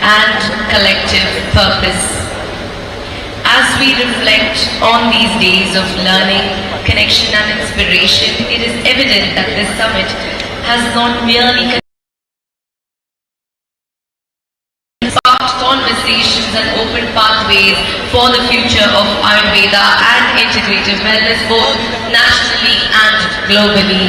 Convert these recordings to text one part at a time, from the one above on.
and collective purpose. As we reflect on these days of learning, connection and inspiration, it is evident that this summit has not merely sparked conversations and opened pathways for the future of Ayurveda and integrative wellness both nationally and globally.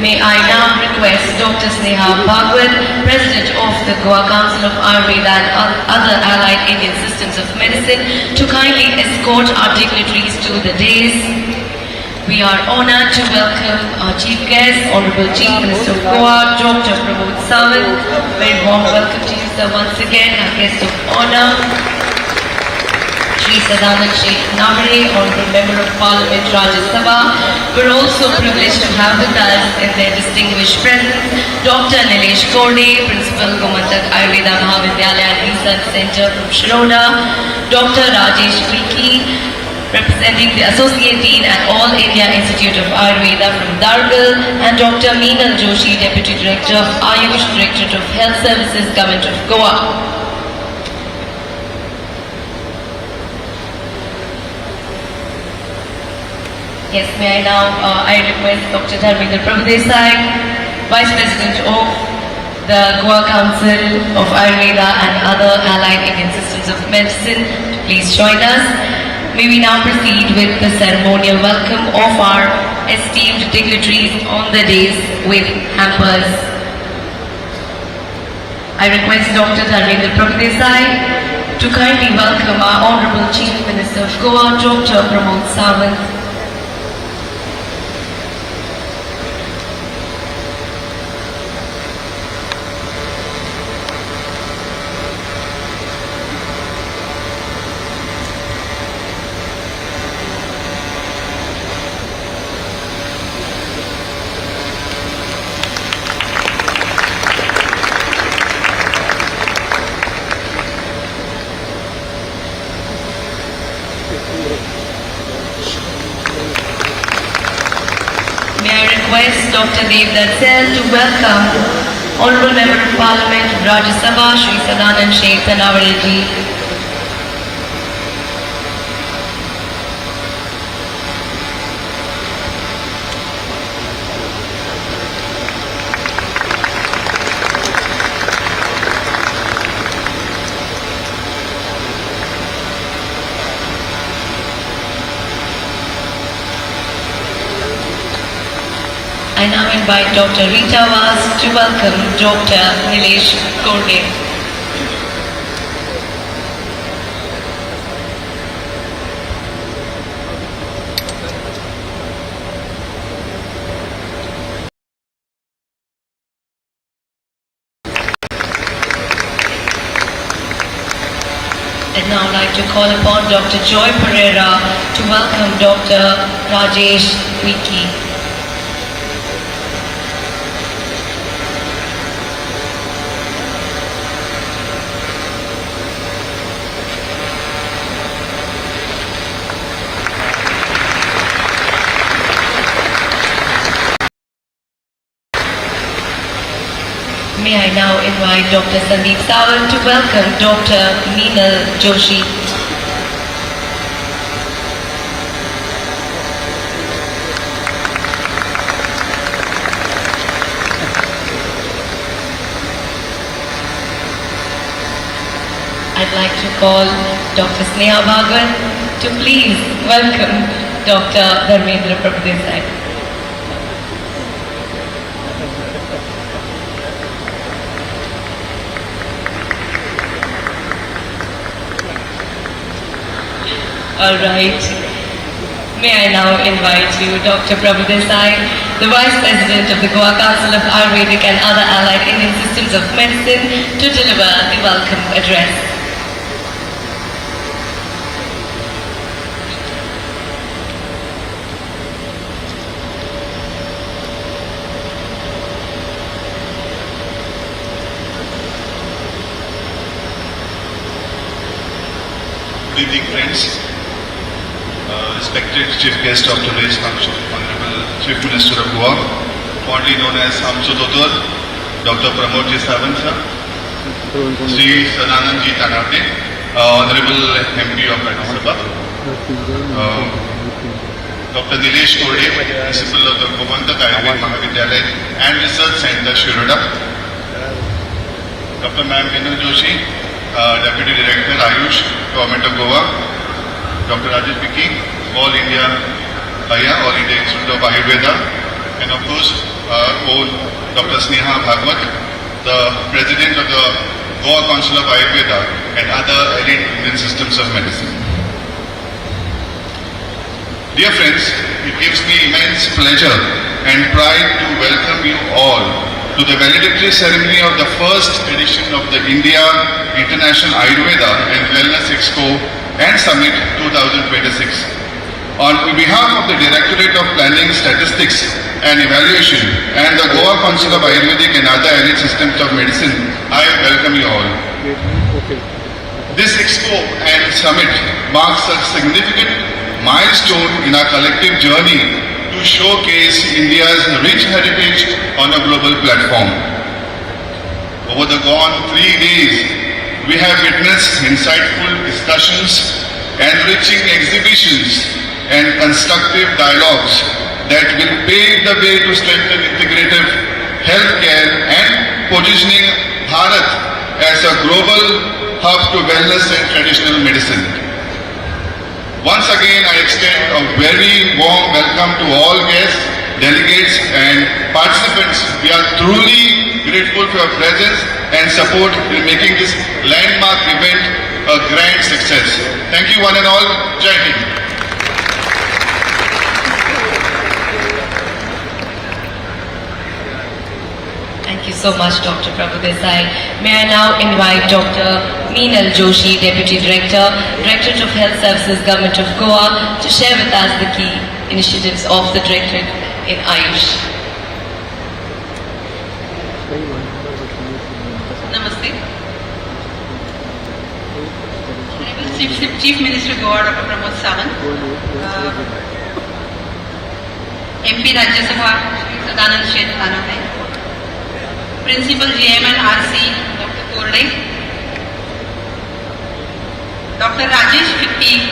May I now request Dr. Sneha Bhagwat, President of the Goa Council of Ayurveda and other allied Indian systems of medicine, to kindly escort our dignitaries to the dais. We are honoured to welcome our chief guest, Honourable Chief Minister of Goa, Dr. Pramod Sawant. Very warm welcome to you, sir, once again, our guest of honour. Shri Sadanand Sheikh Navare, Honourable Member of Parliament, Rajya Sabha. We're also privileged to have with us in their distinguished presence Dr. Nilesh Korde, Principal Gomantak Ayurveda Mahavidyalaya and Research Centre from Shiroda, Dr. Rajesh Wiki, representing the Associate Dean at All India Institute of Ayurveda from Dargal, and Dr. Meenal Joshi, Deputy Director of Ayush, Directorate of Health Services, Government of Goa. Yes, may I now, I request Dr. Dharmendra Prabhudesai, Vice President of the Goa Council of Ayurveda and other allied Indian systems of medicine, to please join us. May we now proceed with the ceremonial welcome of our esteemed dignitaries on the dais with hampers. I request Dr. Dharmendra Prabhudesai to kindly welcome our Honourable Chief Minister of Goa, Dr. Pramod Sawant. May I request Dr. Devdutt Sel to welcome Honourable Member of Parliament, Rajya Sabha, Shri Sadanand Sheikh Navare ji. I now invite Dr. Rita Vas to welcome Dr. Nilesh Korde. I'd now like to call upon Dr. Joy Pereira to welcome Dr. Rajesh Wiki. May I now invite Dr. Sandeep Sawant to welcome Dr. Meenal Joshi. I'd like to call Dr. Sneha Bhagwat to please welcome Dr. Dharmendra Prabhudesai. All right. May I now invite you, Dr. Prabhudesai, the Vice President of the Goa Council of Ayurvedic and other allied Indian systems of medicine, to deliver the welcome address. Good evening, friends. Respected Chief Guest of today's function, Honorable Chief Minister of Goa, fondly known as Hamsudotor, Dr. Pramod Sawant sir. Sri Sadanand Ji Tanate, Honorable MP of Rajya Sabha, Dr. Nilesh Korde, Principal of the Gomantak Ayurveda Mahavidyalaya and Research Center, Shiroda, Dr. Ma'am Vinod Joshi, Deputy Director, Ayush, Government of Goa, Dr. Rajesh Biki, All India Institute of Ayurveda, and of course, our own Dr. Sneha Bhagwat, the President of the Goa Council of Ayurveda and other elite Indian systems of medicine. Dear friends, it gives me immense pleasure and pride to welcome you all to the valedictory ceremony of the first edition of the India International Ayurveda and Wellness Expo and Summit 2026. On behalf of the Directorate of Planning, Statistics and Evaluation and the Goa Council of Ayurvedic and other elite systems of medicine, I welcome you all. This Expo and Summit marks a significant milestone in our collective journey to showcase India's rich heritage on a global platform. Over the gone 3 days, we have witnessed insightful discussions, enriching exhibitions, and constructive dialogues that will pave the way to strengthen integrative healthcare and positioning Bharat as a global hub to wellness and traditional medicine. Once again, I extend a very warm welcome to all guests, delegates and participants. We are truly grateful for your presence and support in making this landmark event a grand success. Thank you one and all. Jai Hind. Thank you so much, Dr. Prabhu Desai. May I now invite Dr. Meenal Joshi, Deputy Director, Directorate of Health Services, Government of Goa, to share with us the key initiatives of the Directorate in Ayush. Namaste. Honorable Chief Minister Goa, Dr. Pramod Sawant, MP Rajya Sabha, Sadanand Tanate, Principal GMN RC, Dr. Korde, Dr. Rajesh Biki,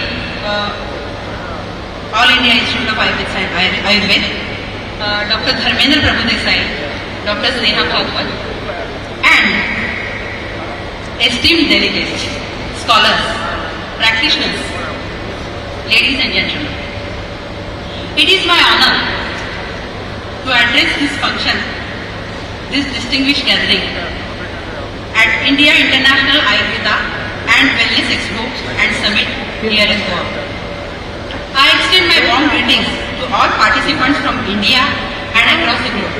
All India Institute of Ayurveda, Dr. Dharmendra Prabhu Desai, Dr. Sneha Bhagwat, and esteemed delegates, scholars, practitioners, ladies and gentlemen. It is my honor to address this function, this distinguished gathering at India International Ayurveda and Wellness Expo and Summit here in Goa. I extend my warm greetings to all participants from India and across the globe.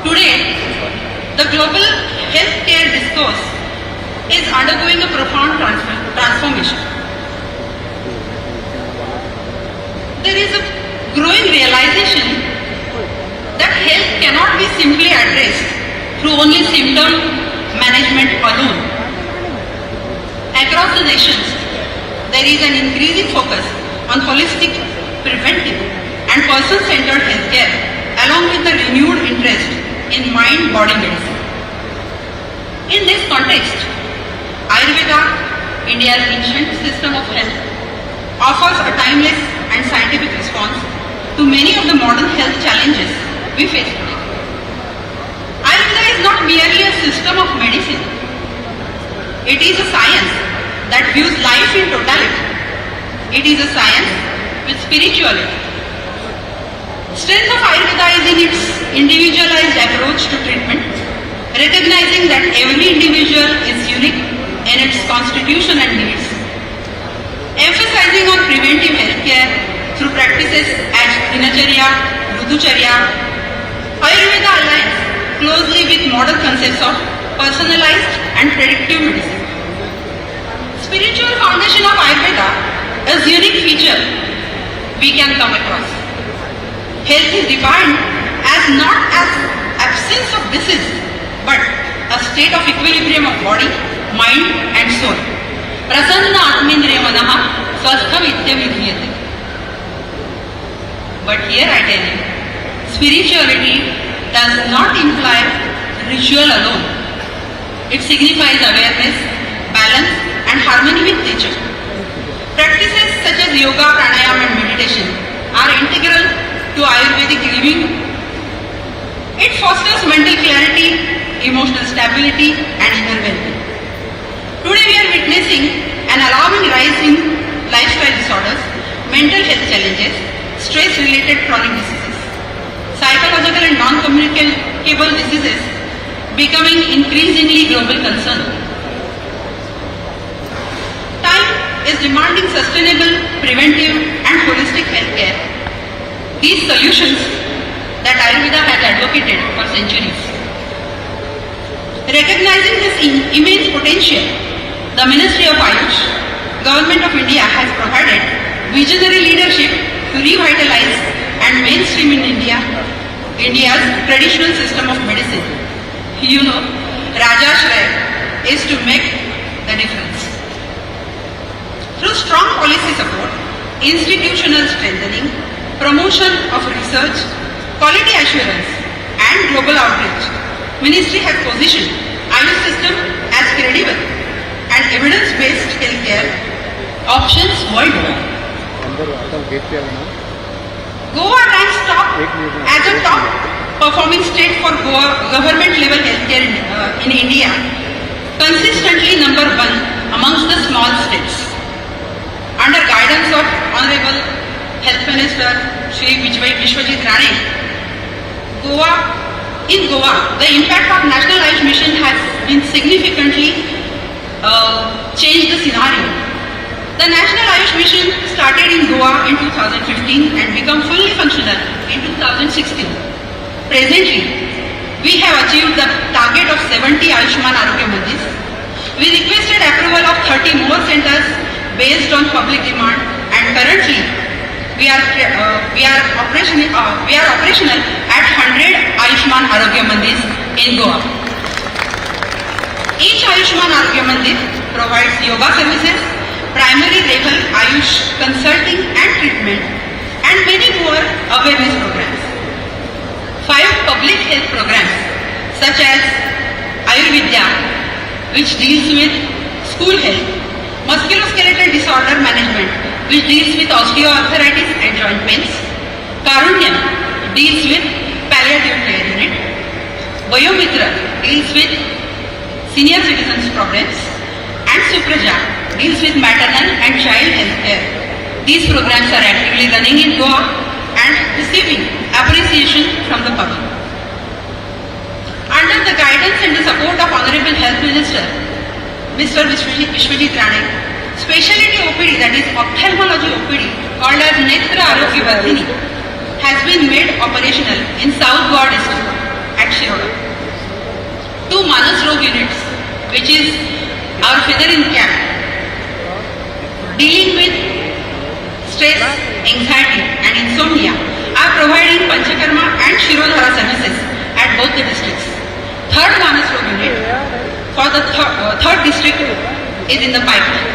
Today, the global healthcare discourse is undergoing a profound transformation. There is a growing realization that health cannot be simply addressed through only symptom management alone. Across the nations, there is an increasing focus on holistic, preventive and person-centered healthcare along with a renewed interest in mind-body medicine. In this context, Ayurveda, India's ancient system of health, offers a timeless and scientific response to many of the modern health challenges we face today. Ayurveda is not merely a system of medicine. It is a science that views life in totality. It is a science with spirituality. Strength of Ayurveda is in its individualized approach to treatment, recognizing that every individual is unique in its constitution and needs. Emphasizing on preventive healthcare through practices as Dinacharya, Rutucharya, Ayurveda aligns closely with modern concepts of personalized and predictive medicine. Spiritual foundation of Ayurveda is a unique feature we can come across. Health is defined as not as absence of disease, but a state of equilibrium of body, mind and soul. Prasanna Atmendriya Manaha Swastham Ityamidhiyate. But here I tell you, spirituality does not imply ritual alone. It signifies awareness, balance, and harmony with nature. Practices such as yoga, pranayama, and meditation are integral to Ayurvedic living. It fosters mental clarity, emotional stability, and inner well-being. Today we are witnessing an alarming rise in lifestyle disorders, mental health challenges, stress-related chronic diseases, psychological and non-communicable diseases becoming increasingly global concern. Time is demanding sustainable, preventive, and holistic healthcare. These solutions that Ayurveda has advocated for centuries. Recognizing this immense potential, the Ministry of Ayush, Government of India has provided visionary leadership to revitalize and mainstream in India's traditional system of medicine. You know, Rajashray is to make the difference. Through strong policy support, institutional strengthening, promotion of research, quality assurance, and global outreach, Ministry has positioned Ayush system as credible and evidence-based healthcare options worldwide. Goa ranks as a top performing state for government level healthcare in India, consistently number 1 amongst the small states. Under guidance of Honorable Health Minister Shri Vishwajit Rane, in Goa, the impact of National Ayush Mission has been significantly changed the scenario. The National Ayush Mission started in Goa in 2015 and became fully functional in 2016. Presently, we have achieved the target of 70 Ayushman Arogya Mandirs. We requested approval of 30 more centers based on public demand, and currently we are operational at 100 Ayushman Arogya Mandirs in Goa. Each Ayushman Arogya Mandir provides yoga services, primary level Ayush consulting and treatment, and many more awareness programs. 5 public health programs such as Ayurveda, which deals with school health, musculoskeletal disorder management, which deals with osteoarthritis and joint pains, Karunyam deals with palliative care unit, Vayomitra deals with senior citizens problems, and Supraja deals with maternal and child health care. These programs are actively running in Goa and receiving appreciation from the public. Under the guidance and the support of Honorable Health Minister, Mr. Vishwajit Rane, specialty OPD, that is ophthalmology OPD, called as Netra Arogya Vardhini, has been made operational in South Goa district at Shiroda. 2 Manas Rog units, which is our feather in cap, dealing with stress, anxiety and insomnia, are providing Panchakarma and Shirodhara services at both the districts. 3rd Manas Rog unit for the 3rd district is in the pipeline.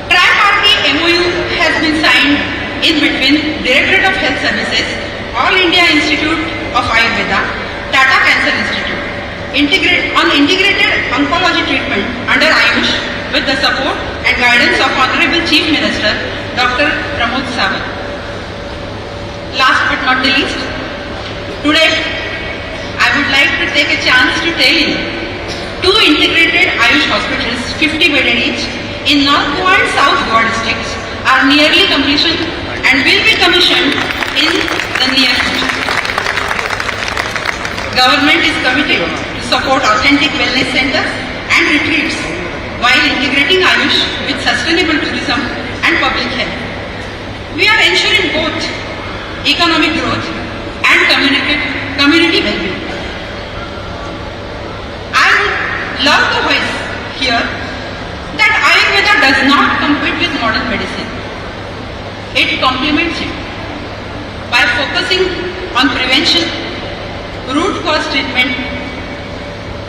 Tri-party MOU has been signed in between Directorate of Health Services, All India Institute of Ayurveda, Tata Cancer Institute, on integrated oncology treatment under Ayush with the support and guidance of Honorable Chief Minister Dr. Pramod Sawant. Last but not the least, today I would like to take a chance to tell you 2 integrated Ayush hospitals, 50 bedded each, in North Goa and South Goa districts are nearly completion and will be commissioned in the near future. Government is committed to support authentic wellness centers and retreats while integrating Ayush with sustainable tourism and public health. We are ensuring both economic growth and community well-being. I would love to voice here that Ayurveda does not compete with modern medicine. It complements it by focusing on prevention, root cause treatment.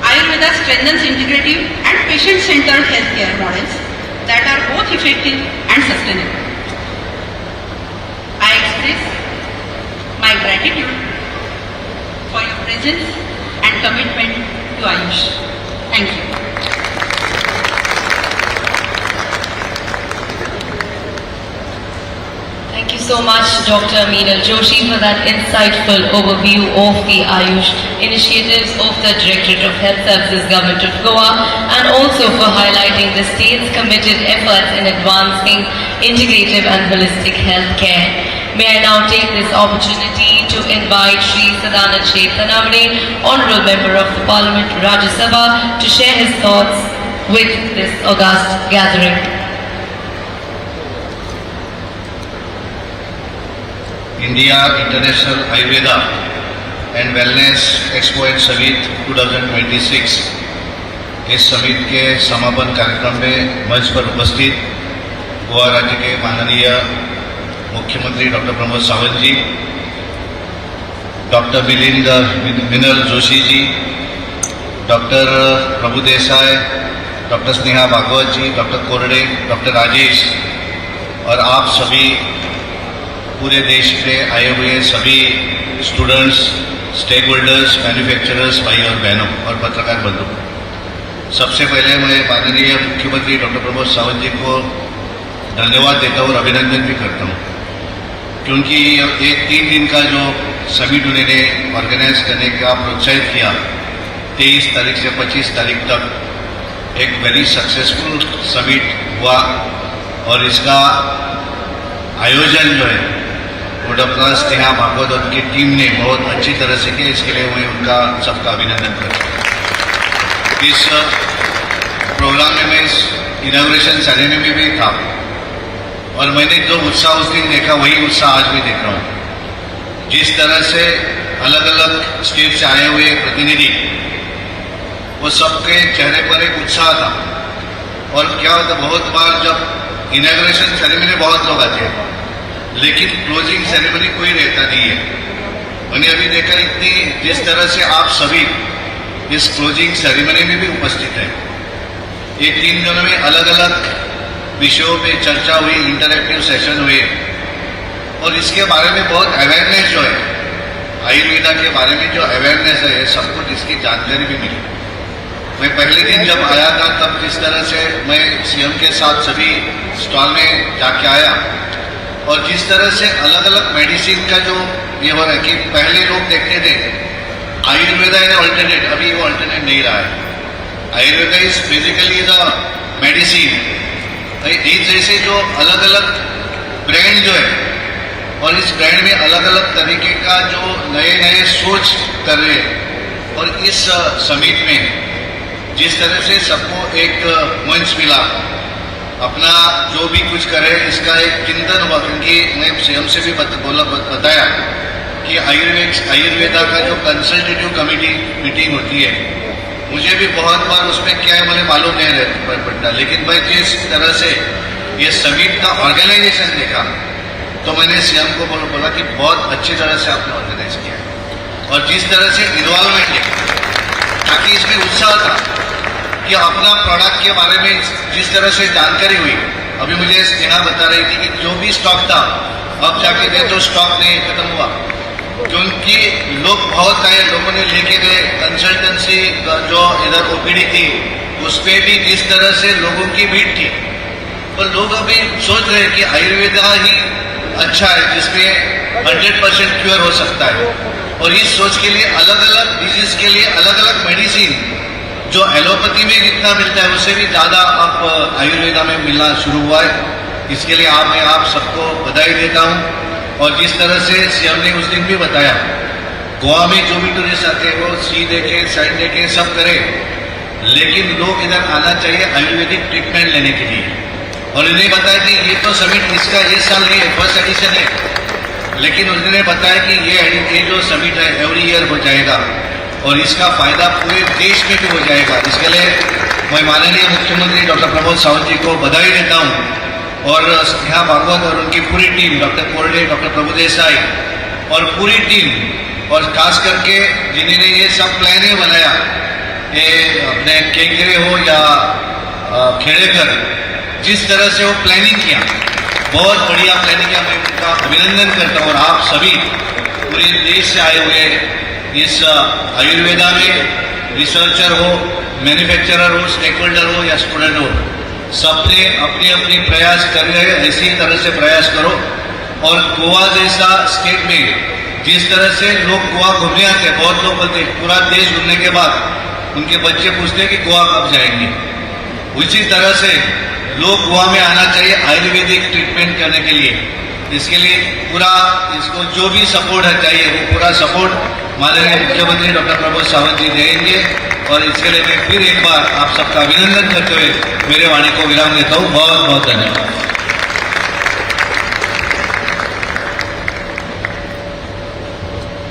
Ayurveda strengthens integrative and patient-centered healthcare models that are both effective and sustainable. I express my gratitude for your presence and commitment to to Ayush. Thank you. Thank you so much, Dr. Meenal Joshi, for that insightful overview of the Ayush initiatives of the Directorate of Health Services, Government of Goa, and also for highlighting the state's committed efforts in advancing integrative and holistic health care. May I now take this opportunity to invite Shri Sadanand Sheikh Tanavade, Honorable Member of the Parliament, Rajya Sabha, to share his thoughts with this august gathering. India international Ayurveda and wellness expo and summit 2026 इस summit के समापन कार्यक्रम में मंच पर उपस्थित गोवा राज्य के माननीय मुख्यमंत्री डॉक्टर प्रमोद सावंत जी, डॉक्टर मीनल जोशी जी, डॉक्टर प्रभु देसाई, डॉक्टर स्नेहा भागवत जी, डॉक्टर कोरडे, डॉक्टर राजेश और आप सभी पूरे देश से आए हुए सभी स्टूडेंट्स, स्टेक होल्डर्स, मैन्युफैक्चरर्स, भाई और बहनों और पत्रकार बंधु, सबसे पहले मैं माननीय मुख्यमंत्री डॉक्टर प्रमोद सावंत जी को धन्यवाद देता हूँ और अभिनंदन भी करता हूँ, क्योंकि ये 3 दिन का जो समिट उन्होंने ऑर्गेनाइज करने का प्रोत्साहित किया, 23 तारीख से 25 तारीख तक एक वेरी सक्सेसफुल समिट हुआ और इसका आयोजन जो है वो डॉक्टर स्नेहा भागवत और उनकी टीम ने बहुत अच्छी तरह से किया। इसके लिए मैं उनका सबका अभिनंदन करता हूँ। इस प्रोग्राम में मैं इनॉग्रेशन सेरेमनी में भी था और मैंने जो उत्साह उस दिन देखा वही उत्साह आज भी देख रहा हूँ। जिस तरह से अलग अलग स्टेट से आए हुए प्रतिनिधि, वो सबके चेहरे पर एक उत्साह था। और क्या होता, बहुत बार जब इनॉग्रेशन सेरेमनी में बहुत लोग आते हैं लेकिन क्लोजिंग सेरेमनी कोई रहता नहीं है। मैंने अभी देखा इतनी जिस तरह से आप सभी इस क्लोजिंग सेरेमनी में भी उपस्थित हैं। ये 3 दिनों में अलग अलग विषयों पे चर्चा हुई, इंटरैक्टिव सेशन हुए और इसके बारे में बहुत अवेयरनेस जो है, आयुर्वेदा के बारे में जो अवेयरनेस है, सबको इसकी जानकारी भी मिली। मैं पहले दिन जब आया था तब जिस तरह से मैं सीएम के साथ सभी स्टॉल में जाके आया और जिस तरह से अलग अलग मेडिसिन का जो ये हो रहा है कि पहले लोग देखते थे आयुर्वेदा है ऑल्टरनेट, अभी वो ऑल्टरनेट नहीं रहा है। Ayurveda is basically the medicine. इस जैसे जो अलग अलग ब्रांड जो है और इस ब्रांड में अलग अलग तरीके का जो नए नए सोच कर रहे हैं और इस समिट में जिस तरह से सबको एक मंच मिला, अपना जो भी कुछ करे इसका एक चिंतन हुआ, क्योंकि मैं सीएम से भी बताया कि आयुर्वेदा का जो कंसल्टेटिव कमेटी मीटिंग होती है, मुझे भी बहुत बार उसमें क्या है मुझे मालूम नहीं पड़ता, लेकिन मैं जिस तरह से ये समिट का ऑर्गेनाइजेशन देखा तो मैंने सीएम को बोला कि बहुत अच्छी तरह से आपने ऑर्गेनाइज किया है और जिस तरह से इन्वॉल्वमेंट है, ताकि इसमें उत्साह था कि अपना प्रोडक्ट के बारे में जिस तरह से जानकारी हुई। अभी मुझे स्नेहा बता रही थी कि जो भी स्टॉक था अब जाके गए तो स्टॉक नहीं खत्म हुआ, क्योंकि लोग बहुत आए, लोगों ने लेके गए। कंसल्टेंसी जो इधर ओपीडी थी उस पर भी जिस तरह से लोगों की भीड़ थी और लोग अभी सोच रहे हैं कि आयुर्वेदा ही अच्छा है जिसमें 100% क्योर हो सकता है और इस सोच के लिए अलग अलग डिजीज के लिए अलग अलग मेडिसिन जो एलोपैथी में जितना मिलता है उससे भी ज़्यादा अब आयुर्वेदा में मिलना शुरू हुआ है। इसके लिए मैं आप सबको बधाई देता हूँ। और जिस तरह से सीएम ने उस दिन भी बताया, गोवा में जो भी टूरिस्ट आते हैं वो सी देखे, साइड देखे, सब करे, लेकिन लोग इधर आना चाहिए आयुर्वेदिक ट्रीटमेंट लेने के लिए। और इन्हें बताया कि ये तो समिट इसका इस साल नहीं है, फर्स्ट एडिशन है, लेकिन उन्होंने बताया कि ये जो समिट है एवरी ईयर हो जाएगा और इसका फायदा पूरे देश में भी हो जाएगा। इसके लिए मैं माननीय मुख्यमंत्री डॉक्टर प्रमोद सावंत जी को बधाई देता हूँ और स्नेहा भागवत और उनकी पूरी टीम, डॉक्टर कोरडे, डॉक्टर प्रभु देसाई और पूरी टीम, और खास करके जिन्होंने ये सब प्लान बनाया, ये अपने केंगरे हो या खेड़ेकर, जिस तरह से वो प्लानिंग किया, बहुत बढ़िया प्लानिंग किया। मैं उनका अभिनंदन करता हूँ और आप सभी पूरे देश से आए हुए इस आयुर्वेदा में रिसर्चर हो, मैन्युफैक्चरर हो, स्टेक होल्डर हो या स्टूडेंट हो, सबने अपनी अपनी प्रयास कर रहे हैं। इसी तरह से प्रयास करो। और गोवा जैसा स्टेट में जिस तरह से लोग गोवा घूमने आते हैं, बहुत लोग बोलते हैं पूरा देश घूमने के बाद उनके बच्चे पूछते हैं कि गोवा कब जाएंगे। उसी तरह से लोग गोवा में आना चाहिए आयुर्वेदिक ट्रीटमेंट करने के लिए। इसके लिए पूरा इसको जो भी सपोर्ट है चाहिए वो पूरा सपोर्ट माननीय मुख्यमंत्री डॉक्टर प्रमोद सावंत जी देंगे। और इसके लिए मैं फिर एक बार आप सबका अभिनंदन करते हुए मेरे वाणी को विराम देता हूँ। बहुत बहुत धन्यवाद।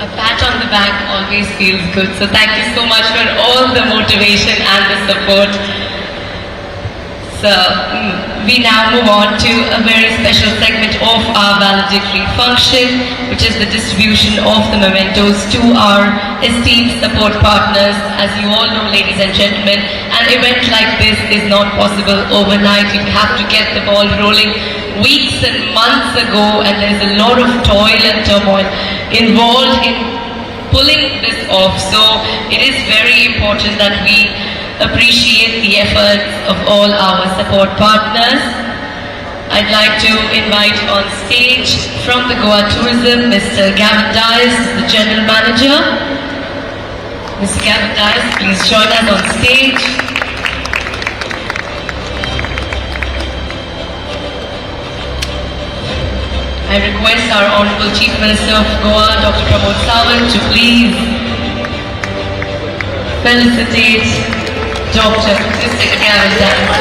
A pat on the back always feels good. So thank you so much for all the motivation and the support. So we now move on to a very special segment of our valedictory function, which is the distribution of the mementos to our esteemed support partners. As you all know, ladies and gentlemen, an event like this is not possible overnight. You have to get the ball rolling weeks and months ago, and there's a lot of toil and turmoil involved in pulling this off. So it is very important that we appreciate the efforts of all our support partners. I'd like to invite on stage from the Goa Tourism, Mr. Gavin Dias, the General Manager. Mr. Gavin Dias, please join us on stage. I request our Honorable Chief Minister of Goa, Dr. Pramod Sawant, to please felicitate Dr. Mr. Gavin Dias.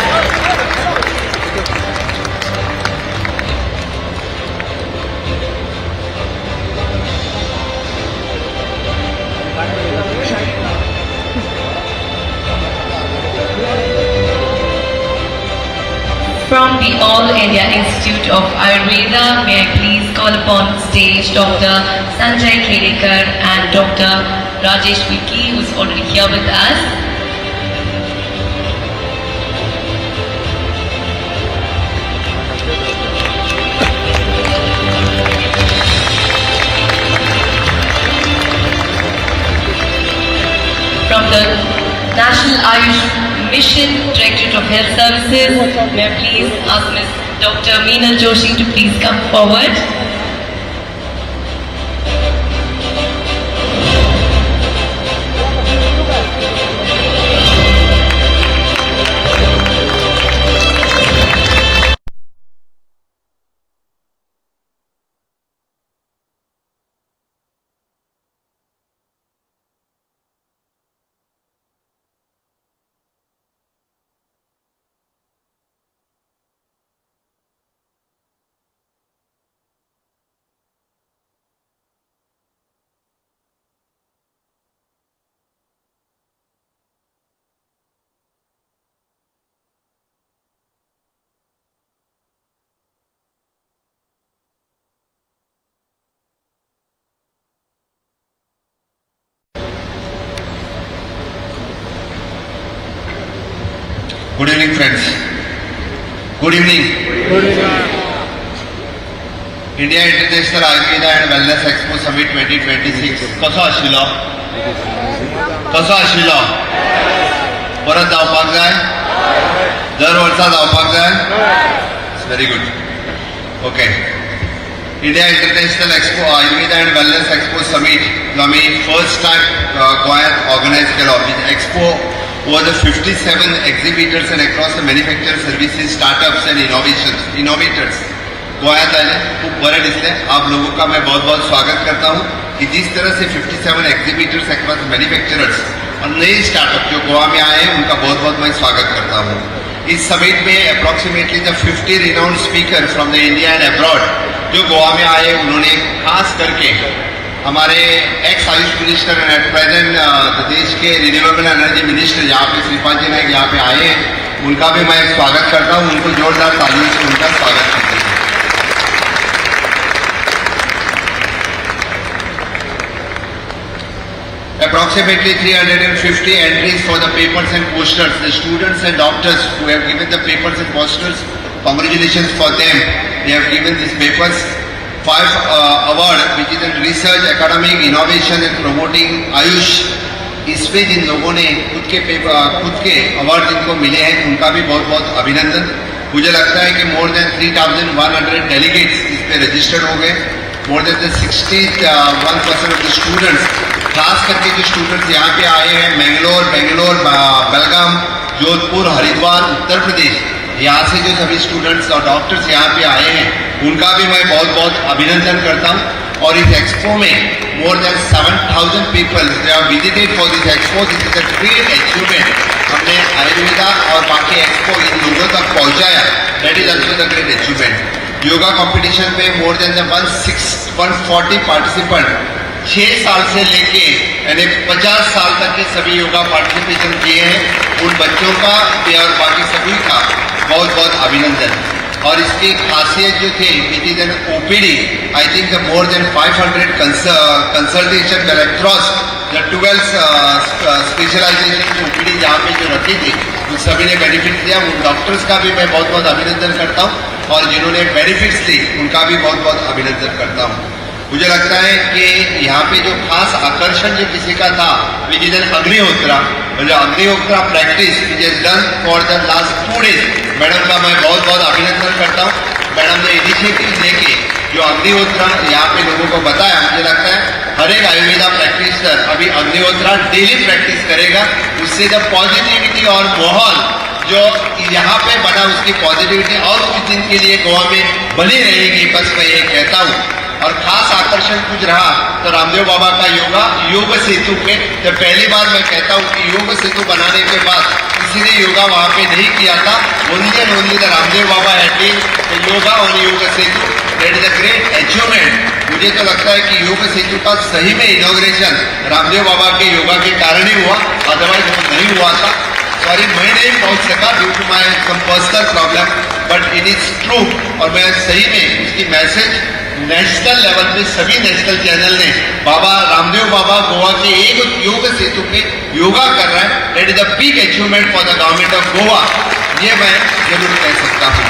From the All India Institute of Ayurveda, may I please call upon stage Dr. Sanjay Kedekar and Dr. Rajesh Wiki, who is already here with us. From the National Ayush Mission, Directorate of Health Services, may I please ask Ms. Dr. Meena Joshi to please come forward. Good evening, friends. Good evening. India International Ayurveda and Wellness Expo Summit 2026. कसो आशिल्लो? कसो आशिल्लो? परत जावपाक जाय? दर वर्सा जावपाक जाय? Very good. Okay. India International Expo Ayurveda and Wellness Expo Summit जो आमी first time गोंयांत organize Kelo. Expo over the 57 exhibitors and across the manufacturing services, startups and innovators. गोयात आए खूब बड़े दिसले. आप लोगों का मैं बहुत बहुत स्वागत करता हूँ कि जिस तरह से 57 एग्जीबिटर्स अक्रॉस मैन्युफैक्चरर्स और नए स्टार्टअप जो गोवा में आए हैं उनका बहुत बहुत मैं स्वागत करता हूँ. इस समिट में approximately the 50 renowned speaker from the India and abroad जो गोवा में आए उन्होंने खास करके हमारे x Ayush minister and at present देश के रिन्यूएबल एनर्जी मिनिस्टर यहाँ पे श्रीपाद जी नायक यहाँ पे आए हैं, उनका भी मैं स्वागत करता हूँ. उनको जोरदार तालियों से उनका स्वागत करता हूँ. Approximately 350 entries for the papers and posters. The students and doctors who have given the papers and posters, congratulations for them. They have given these papers. 5 award which is in research, academic, innovation and promoting Ayush इस पे जिन लोगों ने खुद के award जिनको मिले हैं उनका भी बहुत बहुत अभिनंदन। मुझे लगता है कि मोर देन 3,100 डेलीगेट्स इस पे रजिस्टर्ड हो गए। More than 61% of the students, खास करके जो स्टूडेंट्स यहाँ पे आए हैं बेंगलोर, बेलगाम, जोधपुर, हरिद्वार, उत्तर प्रदेश, यहाँ से जो सभी स्टूडेंट्स और डॉक्टर्स यहाँ पे आए हैं उनका भी मैं बहुत बहुत अभिनंदन करता हूँ। और इस एक्सपो में more than 7,000 people they are visited for this expo. This is a great achievement. हमने आयुर्वेदा और बाकी एक्सपो इन लोगों तक पहुँचाया, that is also the great achievement. Yoga competition में मोर देन 140 पार्टिसिपेंट 6 साल से लेके यानी 50 साल तक के सभी योगा पार्टिसिपेशन किए हैं। उन बच्चों का और बाकी सभी का बहुत बहुत अभिनंदन। और इसकी खासियत जो थे, it is an OPD, I think more than 500 consultation across the 12 specialization की ओपीडी जहाँ पे जो रखी थी उन सभी ने बेनिफिट लिया। उन डॉक्टर्स का भी मैं बहुत बहुत अभिनंदन करता हूँ और जिन्होंने बेनिफिट्स ली उनका भी बहुत बहुत अभिनंदन करता हूँ। मुझे लगता है कि यहाँ पे जो खास आकर्षण जो किसी का था, विच इज एन अग्निहोत्रा, जो Agnihotra practice which is done for the last 2 days, madam का मैं बहुत बहुत अभिनंदन करता हूँ। मैडम ने इनिशिएटिव लेके जो अग्निहोत्रा यहाँ पे लोगों को बताया, मुझे लगता है हर एक आयुर्वेदा प्रैक्टिशनर अभी अग्निहोत्रा डेली प्रैक्टिस करेगा। उससे जब पॉजिटिविटी और माहौल जो यहाँ पे बना उसकी पॉजिटिविटी और कुछ दिन के लिए गोवा में बनी रहेगी, बस मैं ये कहता हूँ। और खास आकर्षण कुछ रहा तो रामदेव बाबा का योग सेतु पे, तो पहली बार मैं कहता हूँ कि योग सेतु बनाने के बाद किसी ने योगा वहाँ पे नहीं किया था। Only the Ramdev Baba had yoga on Yog Setu, that is a great achievement. मुझे तो लगता है कि योग सेतु का सही में इनॉग्रेशन रामदेव बाबा के योगा के कारण ही हुआ, अदरवाइज वो नहीं हुआ था। सॉरी मैं नहीं पहुँच सका due to my some personal problem, but it is true. और मैं सही में उसकी मैसेज नेशनल लेवल पे सभी नेशनल चैनल ने बाबा रामदेव बाबा गोवा के एक योग सेतु पे योगा कर रहा है, that is a big achievement for the government of Goa, ये मैं जरूर कह सकता हूँ।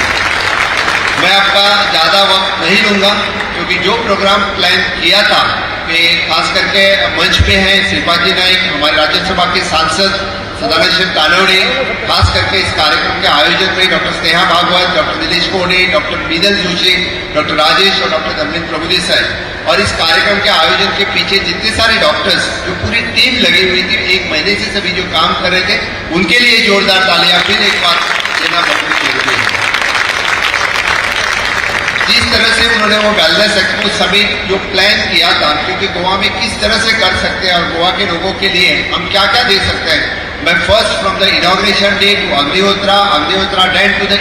मैं आपका ज़्यादा वक्त नहीं लूँगा क्योंकि जो प्रोग्राम प्लान किया था कि खास करके मंच पे हैं श्रीपाद नाइक, हमारे राज्यसभा के सांसद सदानंद कानोड़े, खास करके इस कार्यक्रम के आयोजक में doctor Sneha Bhagwat, doctor Dinesh Kohade, doctor Meenal Joshi, doctor Rajesh और डॉक्टर धर्मेंद्र प्रभुदेसाई। और इस कार्यक्रम के आयोजन के पीछे जितने सारे डॉक्टर्स जो पूरी टीम लगी हुई थी, 1 महीने से सभी जो काम कर रहे थे, उनके लिए जोरदार तालियां फिर एक बार देना बहुत जरूरी है। जिस तरह से उन्होंने वो वेलनेस एक्सपो समिट जो प्लान किया था, क्योंकि गोवा में किस तरह से कर सकते हैं और गोवा के लोगों के लिए हम क्या क्या दे सकते हैं, मैं first from the inauguration day to Agnihotra then to the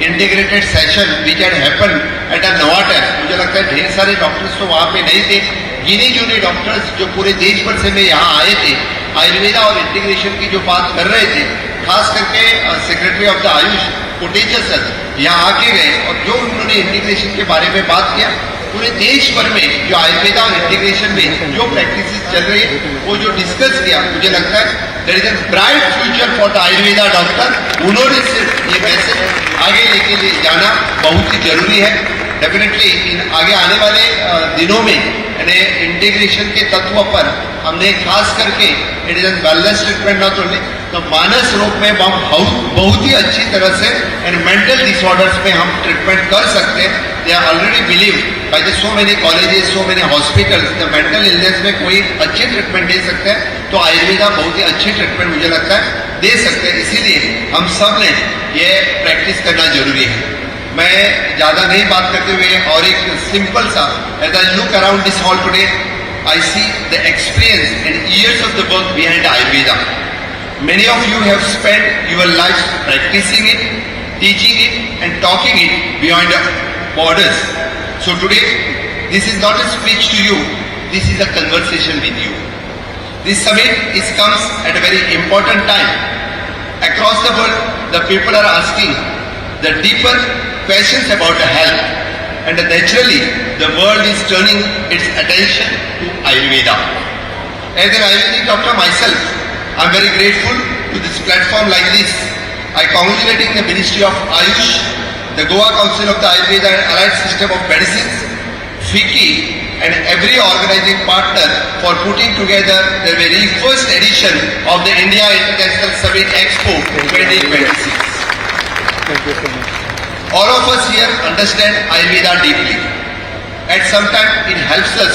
integrated session which had happen at a नवाटर। मुझे लगता है ढेर सारे डॉक्टर्स तो वहाँ पे नहीं थे, गिने चुने डॉक्टर्स जो पूरे देश भर से में यहाँ आए थे, आयुर्वेदा और इंटीग्रेशन की जो बात कर रहे थे। खास करके secretary of the Ayush Kotecha sir यहाँ आके गए और जो उन्होंने इंटीग्रेशन के बारे में बात किया, पूरे देश भर में जो आयुर्वेदा और इंटीग्रेशन में जो प्रैक्टिसेस चल रही है वो जो डिस्कस किया, मुझे लगता है there is a bright future for the Ayurveda doctor. उन्होंने सिर्फ ये मैसेज आगे लेके ले जाना बहुत ही जरूरी है। डेफिनेटली इन आगे आने वाले दिनों में यानी इंटीग्रेशन के तत्व पर हमने खास करके it is N wellness treatment not only, तो मानस रोग में हम बहुत ही अच्छी तरह से एंड मेंटल डिसऑर्डर्स में हम ट्रीटमेंट कर सकते हैं। They are already believe by the so many colleges, so many hospitals, the mental illness में कोई अच्छी ट्रीटमेंट दे सकते हैं, तो आयुर्वेदा बहुत ही अच्छी ट्रीटमेंट मुझे लगता है दे सकते हैं। इसीलिए हम सब ने ये प्रैक्टिस करना जरूरी है। मैं ज़्यादा नहीं बात करते हुए और एक सिंपल सा, as I look around this hall today, I see the experience and years of the work behind Ayurveda. Many of you have spent your lives practicing it, teaching it and talking it beyond borders. So today, this is not a speech to you, this is a conversation with you. This summit comes at a very important time. Across the world, the people are asking the deeper questions about the health. And naturally, the world is turning its attention to Ayurveda. As an Ayurvedic doctor myself, I am very grateful to this platform like this. I congratulate the Ministry of Ayush, the Goa Council of the Ayurveda and Allied System of Medicines, FICCI, and every organizing partner for putting together the very first edition of the India International Summit Expo 2026. All of us here understand Ayurveda deeply. At some time it helps us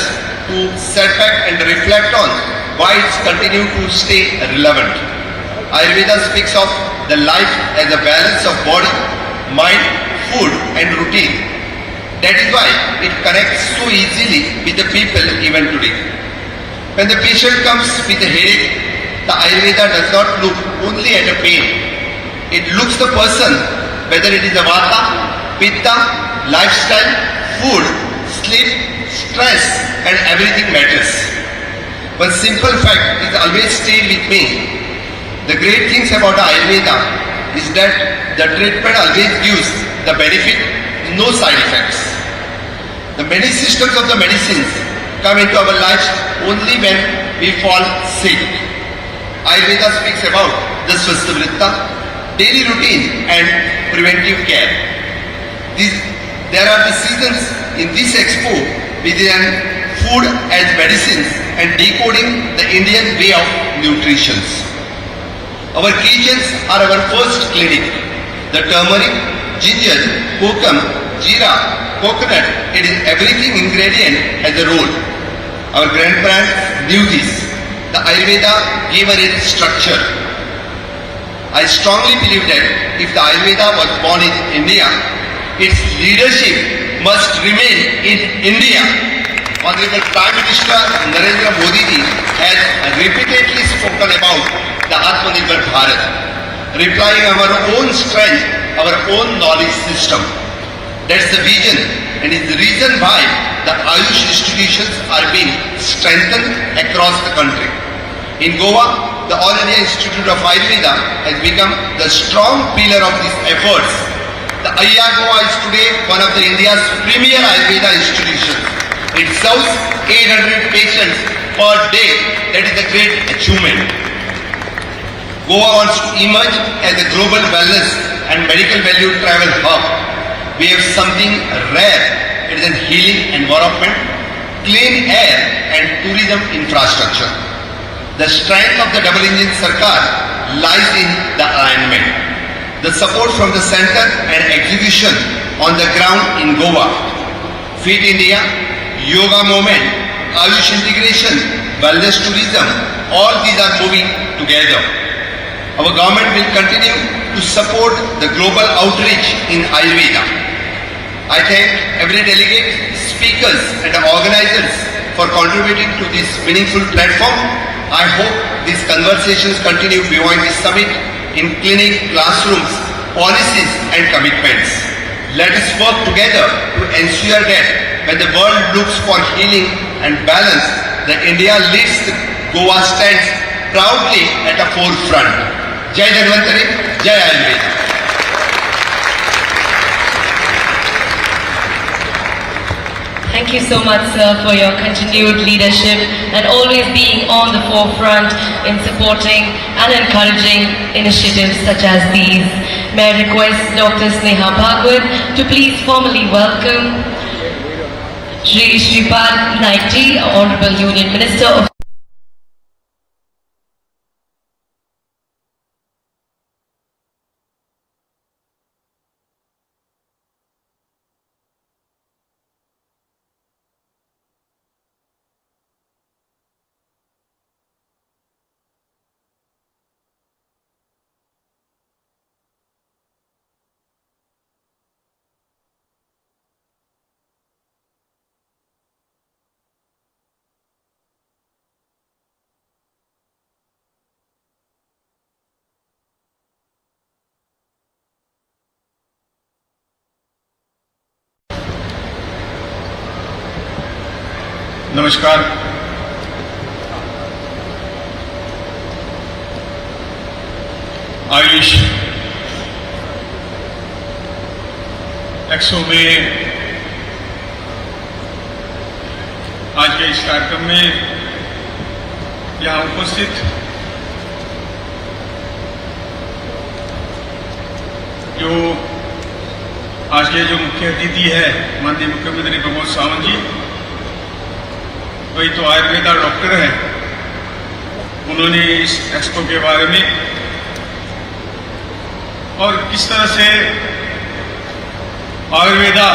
to set back and reflect on why it's continued to stay relevant. Ayurveda speaks of the life as a balance of body, mind, food and routine. That is why it connects so easily with the people even today. When the patient comes with a headache, the Ayurveda does not look only at a pain. It looks the person, whether it is a Vata, Pitta, lifestyle, food, sleep, stress and everything matters. One simple fact is always stayed with me. The great things about Ayurveda is that the treatment always gives the benefit, no side effects. The many systems of the medicines come into our lives only when we fall sick. Ayurveda speaks about the Swasthavritta, daily routine and preventive care. There are the seasons in this expo within food as medicines and decoding the Indian way of nutrition. Our kitchens are our first clinic. The turmeric, ginger, kokum, jeera, coconut, it is everything ingredient has a role. Our grandparents knew this. The Ayurveda gave her its structure. I strongly believe that if the Ayurveda was born in India, its leadership must remain in India. Honorable Prime Minister Narendra Modi ji has repeatedly spoken about the Atmanirbhar Bharat, replying our own strength, our own knowledge system. That's the vision and is the reason why the Ayush institutions are being strengthened across the country. In Goa, the All India Institute of Ayurveda has become the strong pillar of these efforts. The IIA Goa is today one of the India's premier Ayurveda institutions. It serves 800 patients per day. That is a great achievement. Goa wants to emerge as a global wellness and medical value travel hub. We have something rare. It is a healing environment, clean air and tourism infrastructure. The strength of the double engine Sarkar lies in the alignment. The support from the center and execution on the ground in Goa. Fit India, Yoga movement, Ayush integration, wellness tourism, all these are moving together. Our government will continue to support the global outreach in Ayurveda. I thank every delegate, speakers and organizers for contributing to this meaningful platform. I hope these conversations continue beyond this summit in clinic, classrooms, policies and commitments. Let us work together to ensure that when the world looks for healing and balance, the India leads, Goa stands proudly at the forefront. Jai Dhanvantari, Jai Ayurveda. Thank you so much, sir, for your continued leadership and always being on the forefront in supporting and encouraging initiatives such as these. May I request Dr. Sneha Bhagwat to please formally welcome Shri Shripad Naik ji, Honorable Union Minister of नमस्कार। Ayush expo में आज के इस कार्यक्रम में यहाँ उपस्थित जो आज के जो मुख्य अतिथि है माननीय मुख्यमंत्री प्रमोद सावंत जी, वही तो आयुर्वेदा डॉक्टर है, उन्होंने इस एक्सपो के बारे में और किस तरह से आयुर्वेदा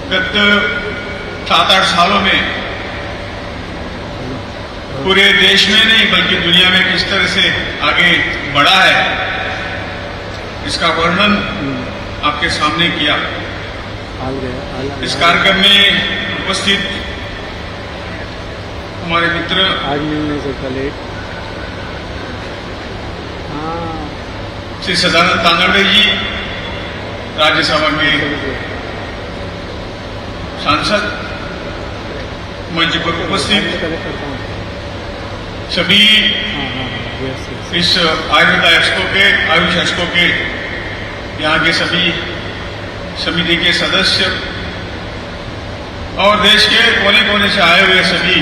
गत 7-8 सालों में पूरे देश में नहीं बल्कि दुनिया में किस तरह से आगे बढ़ा है, इसका वर्णन आपके सामने किया। इस कार्यक्रम में उपस्थित हमारे मित्र आज मिलने से पहले श्री सदानंद तांदड़े जी, राज्यसभा के सांसद, मंच पर उपस्थित सभी इस आयुर्वेदा एक्सपो के, आयुष एक्सपो के यहाँ के सभी समिति के सदस्य और देश के कोने कोने से आए हुए सभी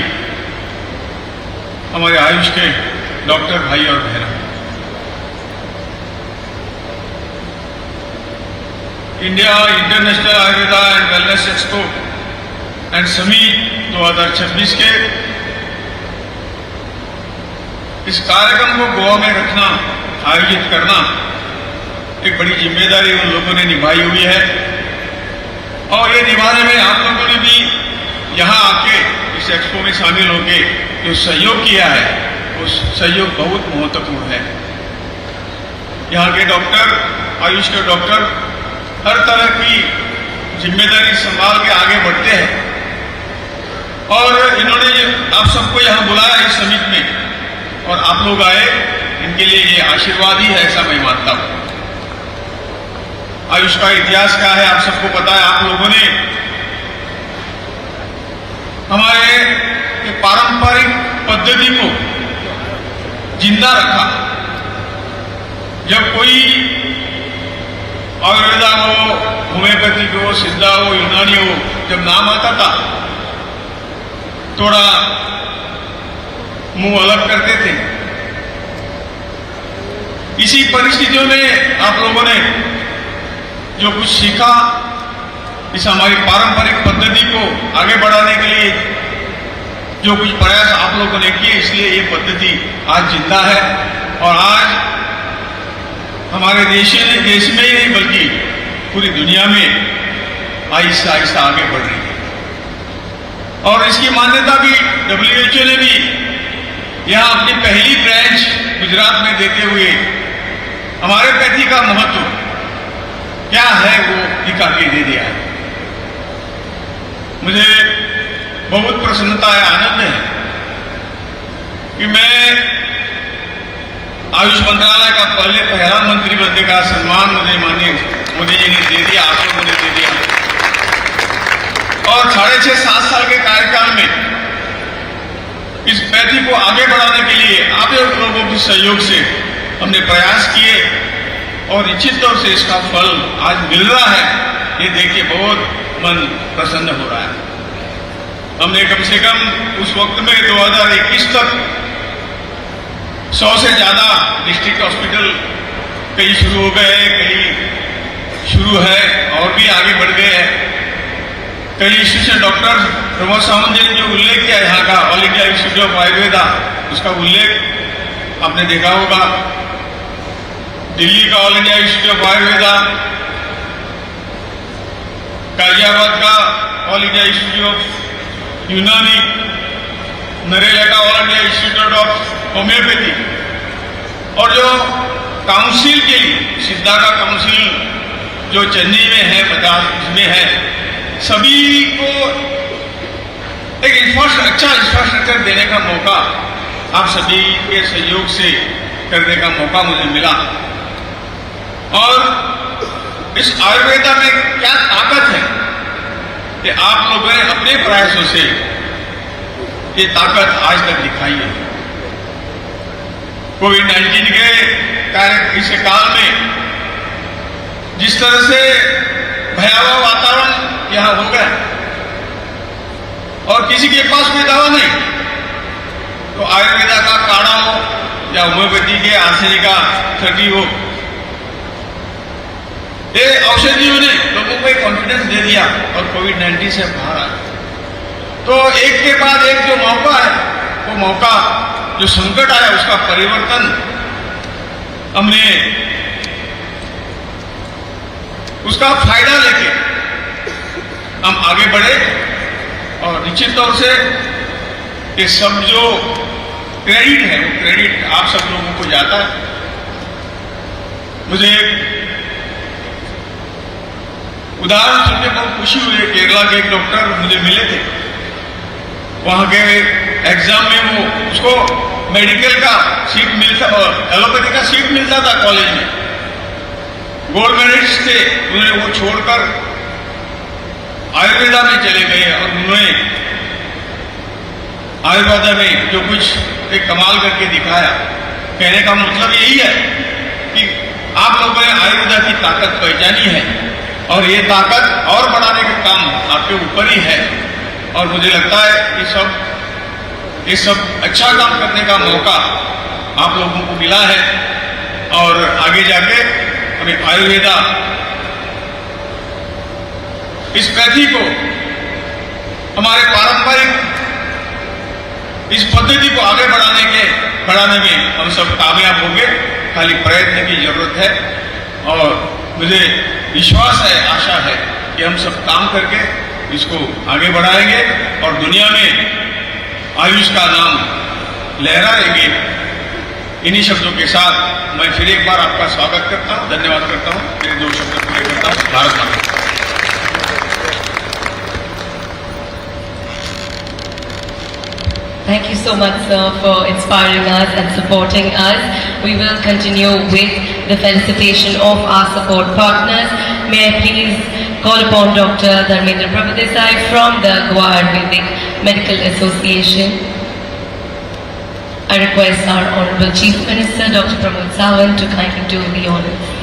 हमारे आयुष के डॉक्टर भाई और बहन। India international Ayurveda and wellness expo and summit 2026 के इस कार्यक्रम को गोवा में रखना, आयोजित करना एक बड़ी जिम्मेदारी उन लोगों ने निभाई हुई है और ये निभाने में आप लोगों ने भी यहाँ आके इस एक्सपो में शामिल होकर जो सहयोग किया है वो सहयोग बहुत महत्वपूर्ण है। यहाँ के डॉक्टर, आयुष के डॉक्टर हर तरह की जिम्मेदारी संभाल के आगे बढ़ते हैं और इन्होंने आप सबको यहाँ बुलाया इस समिट में और आप लोग आए, इनके लिए ये आशीर्वाद ही है, ऐसा मैं मानता हूँ। आयुष का इतिहास क्या है आप सबको पता है। आप लोगों ने हमारे पारंपरिक पद्धति को जिंदा रखा। जब कोई आयुर्वेदा हो, होम्योपैथिक हो, सिद्धा हो, यूनानी हो, जब नाम आता था थोड़ा मुंह अलग करते थे। इसी परिस्थितियों में आप लोगों ने जो कुछ सीखा, इस हमारी पारंपरिक पद्धति को आगे बढ़ाने के लिए जो कुछ प्रयास आप लोगों ने किए, इसलिए ये पद्धति आज जिंदा है और आज हमारे देश में ही नहीं बल्कि पूरी दुनिया में आहिस्ता आहिस्ता आगे बढ़ रही है। और इसकी मान्यता भी WHO ने भी यहाँ अपनी पहली ब्रांच गुजरात में देते हुए हमारे पैथी का महत्व क्या है वो दिखा के दे दिया है। मुझे बहुत प्रसन्नता है, आनंद है कि मैं आयुष मंत्रालय का पहला मंत्री बनने का सम्मान मुझे माननीय मोदी जी ने दे दिया, आप लोगों ने दे दिया और 6.5-7 साल के कार्यकाल में इस पैथी को आगे बढ़ाने के लिए आप लोगों के सहयोग से हमने प्रयास किए और निश्चित तौर से इसका फल आज मिल रहा है। ये देख के बहुत मन प्रसन्न हो रहा है। हमने कम से कम उस वक्त में 2021 तक 100 से ज्यादा डिस्ट्रिक्ट हॉस्पिटल कई शुरू हो गए, कई शुरू है और भी आगे बढ़ गए हैं। कई इंस्टीट्यूशन डॉक्टर प्रमोद सावंत जी ने जो उल्लेख किया यहाँ का all India institute of Ayurveda, उसका उल्लेख आपने देखा होगा। दिल्ली का all India institute of Ayurveda, Ghaziabad का ऑल इंडिया इंस्टीट्यूट ऑफ यूनानी, नरेला का all India institute of homeopathy और जो काउंसिल के लिए सिद्धा का काउंसिल जो चेन्नई में है, 50 में है, सभी को एक अच्छा इंफ्रास्ट्रक्चर देने का मौका आप सभी के सहयोग से करने का मौका मुझे मिला। और इस आयुर्वेदा में क्या ताकत है कि आप लोगों ने अपने प्रयासों से ये ताकत आज तक दिखाई है। कोविड-19 के इस काल में जिस तरह से भयावह वातावरण यहां हो गया और किसी के पास कोई दवा नहीं, तो आयुर्वेदा का काढ़ा हो या होम्योपैथी के आर्सेनिक का 30 हो, ये औषधियों ने लोगों को एक कॉन्फिडेंस दे दिया और कोविड-19 से बाहर आए। तो एक के बाद एक जो मौका है, वो मौका जो संकट आया उसका परिवर्तन हमने उसका फायदा लेके हम आगे बढ़े और निश्चित तौर से ये सब जो क्रेडिट है वो क्रेडिट आप सब लोगों को जाता है। मुझे उदाहरण सुनकर बहुत खुशी हुई है। केरला के एक डॉक्टर मुझे मिले थे, वहां के एग्जाम में वो उसको मेडिकल का सीट मिलता और एलोपैथी का सीट मिलता था कॉलेज में, गोल्ड मेडलिस्ट थे। उन्होंने वो छोड़कर आयुर्वेदा में चले गए और उन्होंने आयुर्वेदा में जो कुछ एक कमाल करके दिखाया। कहने का मतलब यही है कि आप लोगों ने आयुर्वेदा की ताकत पहचानी है और ये ताकत और बढ़ाने का काम आपके ऊपर ही है। और मुझे लगता है कि ये सब अच्छा काम करने का मौका आप लोगों को मिला है और आगे जाके हमें आयुर्वेदा इस पैथी को हमारे पारंपरिक इस पद्धति को आगे बढ़ाने में हम सब कामयाब होंगे। खाली प्रयत्न की जरूरत है और मुझे विश्वास है, आशा है कि हम सब काम करके इसको आगे बढ़ाएंगे और दुनिया में आयुष का नाम लहराएंगे। इन्हीं शब्दों के साथ मैं फिर एक बार आपका स्वागत करता हूं, धन्यवाद करता हूं। मेरे दो शब्द पूरे करता हूं। भारत माता। Thank you so much, sir, for inspiring us and supporting us. We will continue with the felicitation of our support partners. May I please call upon Dr. Dharmendra Prabhudesai from the Goa Ayurvedic Medical Association. I request our Honorable Chief Minister, Dr. Pramod Sawant, to kindly do the honors.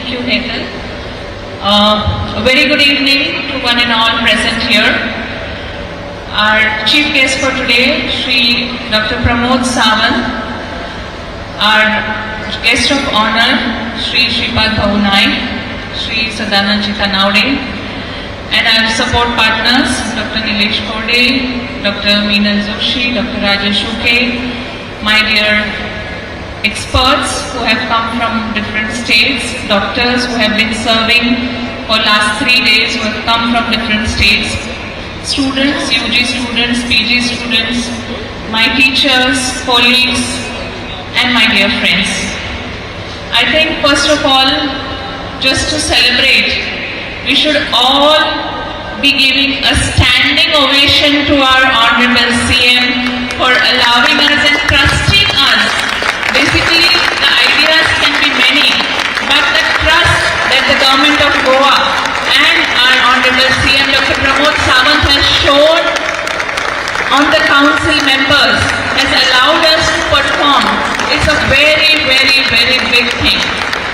Thank you, Hetal. A very good evening to one and all present here. Our chief guest for today, Shri Dr. Pramod Sawant. Our guest of honor, Shri Shripad Bhavunai, Shri Sadanand Chitanaude, and our support partners, Dr. Nilesh Kode, Dr. Meenal Joshi, Dr. Rajesh Uke, my dear experts who have come from different states, doctors who have been serving for last 3 days, who have come from different states, students, UG students, PG students, my teachers, colleagues, and my dear friends. I think first of all, just to celebrate, we should all be giving a standing ovation to our Honorable CM for allowing us and trusting us. Basically, the ideas can be many, but the trust that the government of Goa and our Honorable CM Dr. Pramod Sawant has shown on the council members has allowed us to perform. It's a very, very, very big thing,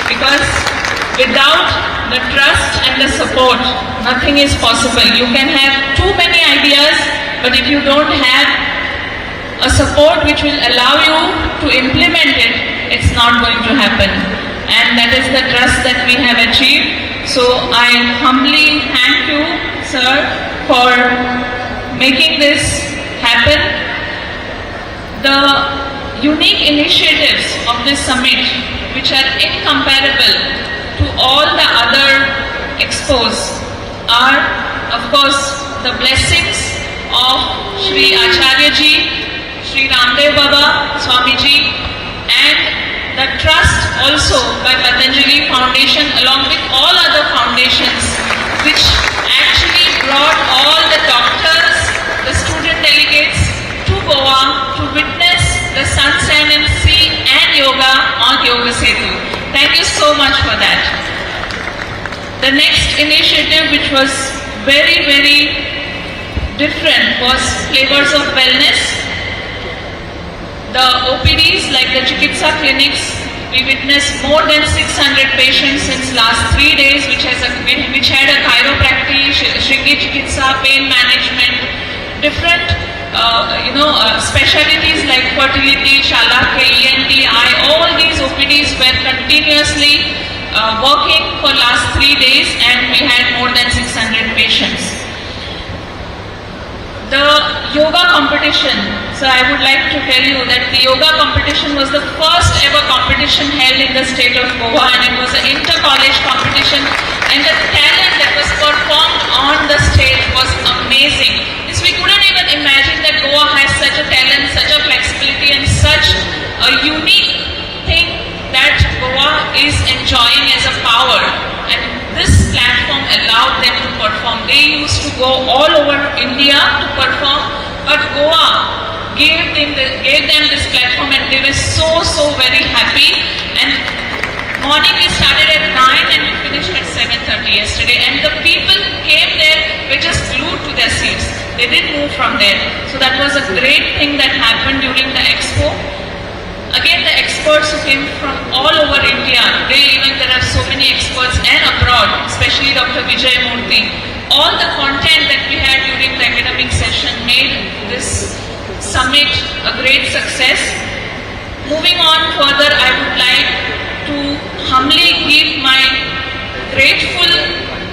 because without the trust and the support, nothing is possible. You can have too many ideas, but if you don't have a support which will allow you to implement it, it's not going to happen. And that is the trust that we have achieved. So I humbly thank you, sir, for making this happen. The unique initiatives of this summit, which are incomparable to all the other expos, are of course the blessings of Shri Acharya Ji, Shri Ramdev Baba Swamiji, and the trust also by Patanjali Foundation along with all other foundations, which actually brought all the doctors, the student delegates to Goa to witness the sunset and sea and yoga on Yoga Setu. Thank you so much for that. The next initiative, which was very, very different, was Flavors of Wellness. The OPDs, like the Chikitsa clinics, we witnessed more than 600 patients since last 3 days, which had a chiropractic, Shringi Chikitsa, pain management, different specialties like fertility, Shalakya, ENT, eye. All these OPDs were continuously working for last 3 days, and we had more than 600 patients. The yoga competition, so I would like to tell you that the yoga competition was the first ever competition held in the state of Goa, and it was an inter-college competition, and the talent that was performed on the stage was amazing. We couldn't even imagine that Goa has such a talent, such a flexibility, and such a unique thing that Goa is enjoying as a power. And this platform allowed them to perform. They used to go all over India to perform, but Goa gave them this platform, and they were so very happy. And morning we started at 9 and we finished at 7:30 yesterday, and the people who came there were just glued to their seats. They didn't move from there. So that was a great thing that happened during the Expo. Again, the experts who came from all over India, there are so many experts and abroad, especially Dr. Vijay Murthy. All the content that we had during the academic session made this summit a great success. Moving on further, I would like to humbly give my grateful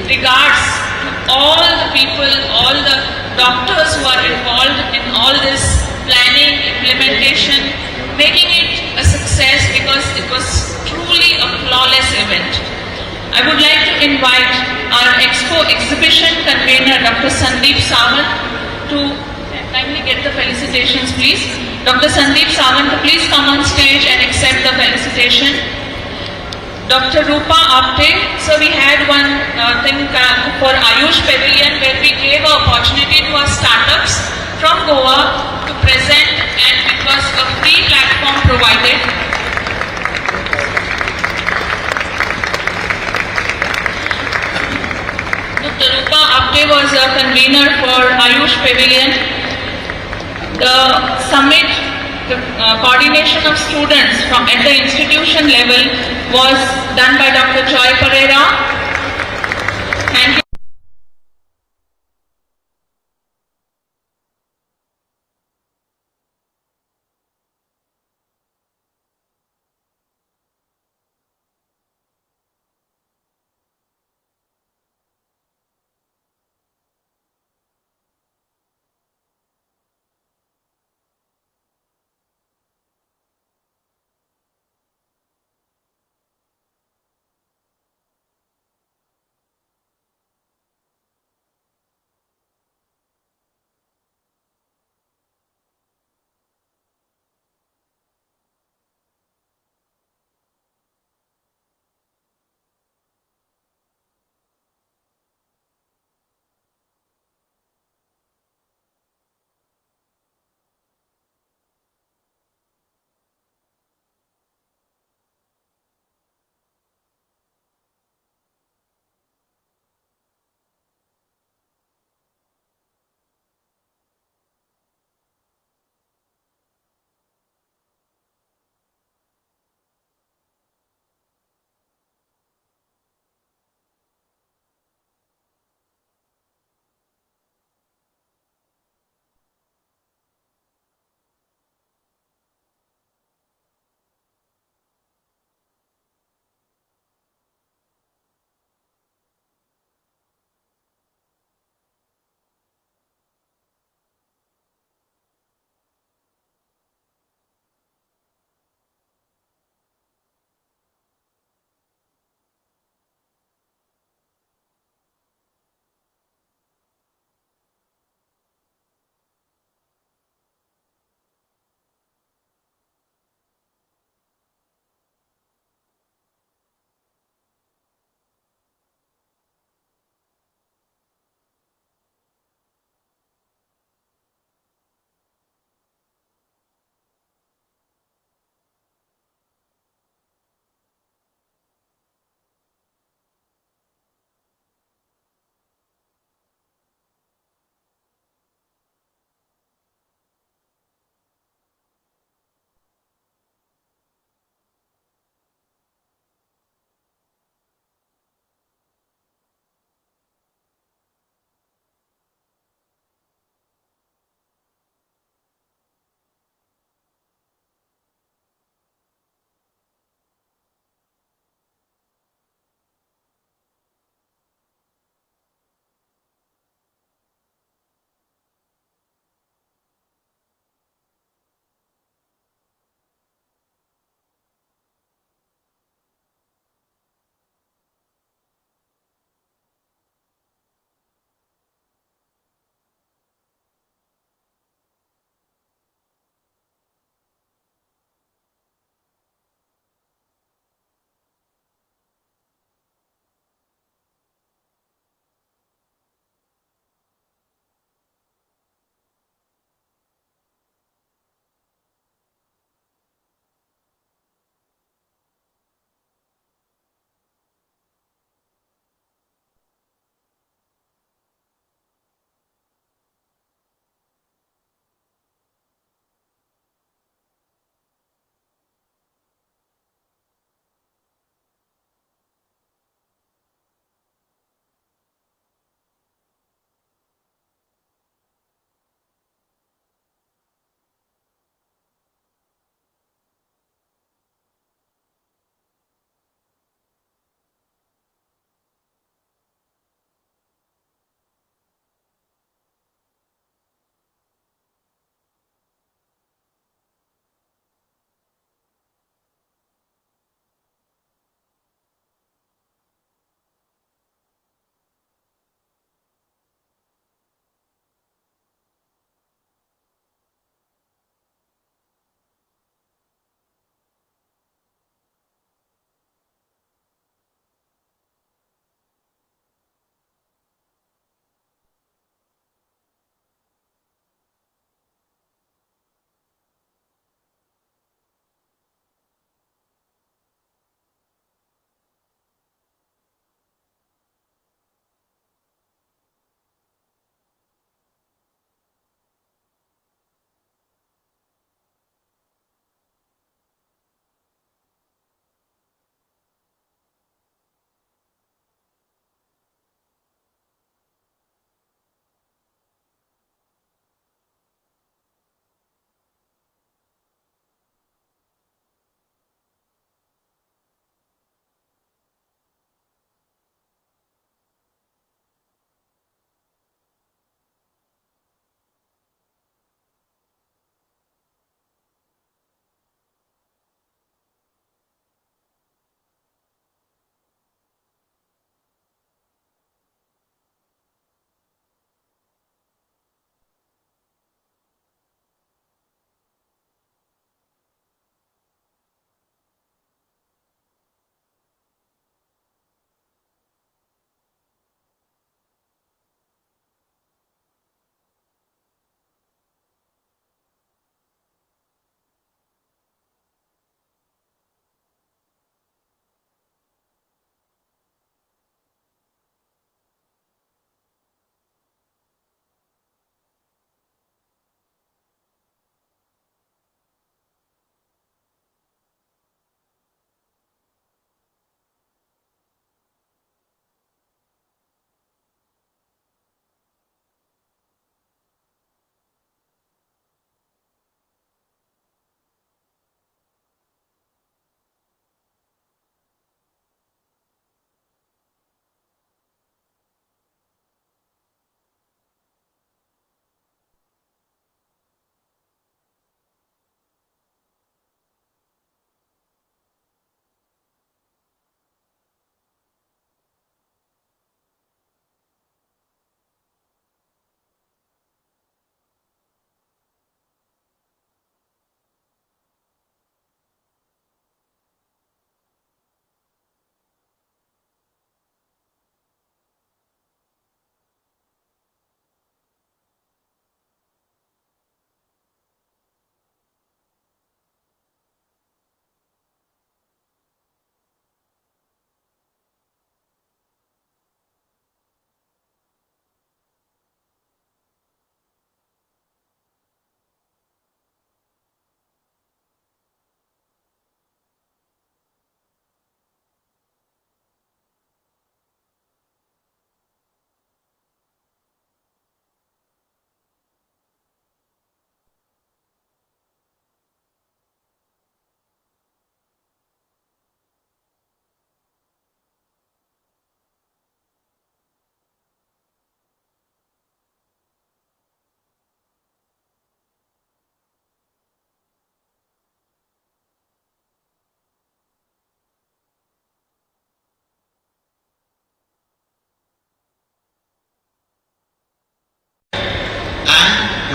regards to all the people, all the doctors who are involved in all this planning, implementation, making it a success, because it was truly a flawless event. I would like to invite our Expo exhibition convener, Dr. Sandeep Sawant, to kindly get the felicitations, please. Dr. Sandeep Sawant, please come on stage and accept the felicitation. Dr. Rupa Apte, so we had one thing for Ayush Pavilion, where we gave an opportunity to our startups from Goa to present, and it was a free platform provided. Dr. Rupa Apte was a convener for Ayush Pavilion. The summit the coordination of students from at the institution level was done by Dr. Joy Pereira. Thank you.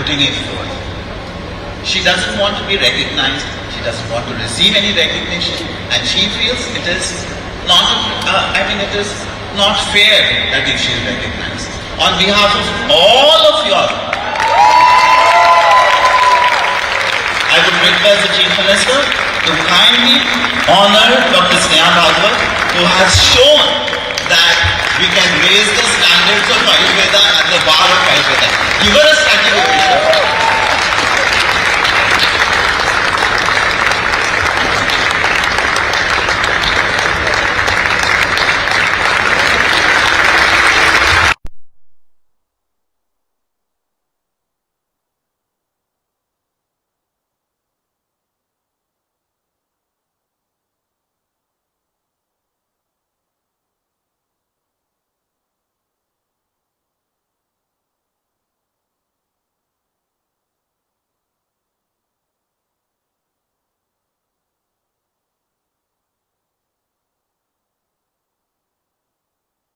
putting in forth. She doesn't want to be recognized, she doesn't want to receive any recognition, and she feels it is not, it is not fair that if she is recognized. On behalf of all of you all, I would request the Chief Minister to kindly honor Dr. Sneha Bhagwat, who has shown that we can raise the standards of Ayurveda at the bar of Ayurveda. Give her a standing ovation.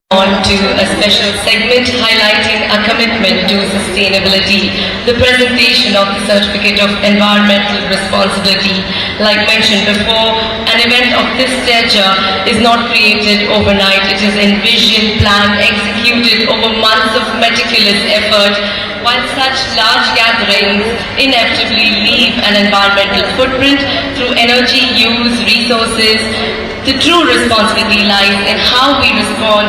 On to a special segment highlighting our commitment to sustainability, the presentation of the Certificate of Environmental Responsibility. Like mentioned before, an event of this stature is not created overnight. It is envisioned, planned, executed over months of meticulous effort. While such large gatherings inevitably leave an environmental footprint through energy use, resources, the true responsibility lies in how we respond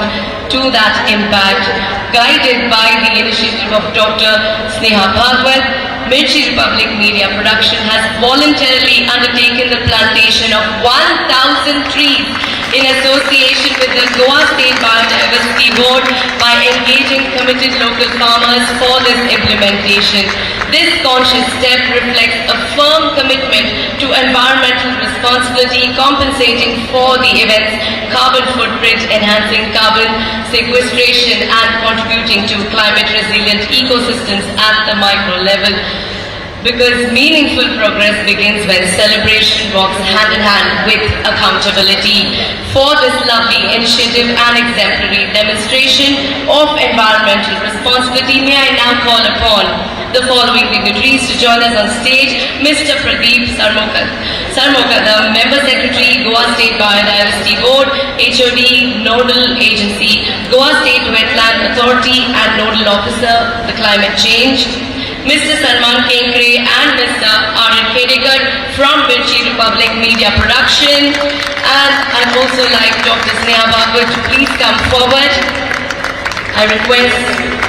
to that impact. Guided by the initiative of Dr. Sneha Bhagwat, Mirchi Republic Media Production has voluntarily undertaken the plantation of 1,000 trees in association with the Goa State Biodiversity Board by engaging committed local farmers for this implementation. This conscious step reflects a firm commitment to environmental responsibility, compensating for the event's carbon footprint, enhancing carbon sequestration and contributing to climate-resilient ecosystems at the micro level. Because meaningful progress begins when celebration walks hand in hand with accountability. For this lovely initiative and exemplary demonstration of environmental responsibility, may I now call upon the following dignitaries to join us on stage. Mr. Pradeep Sarmoka, the Member Secretary, Goa State Biodiversity Board, HOD, Nodal Agency, Goa State Wetland Authority and Nodal Officer, the Climate Change. Mr. Salman Kenkre and Mr. R.N. Kedekar from Mirchi Republic Media Production. And I'd also like Dr. Sneha Bhagwat to please come forward. I request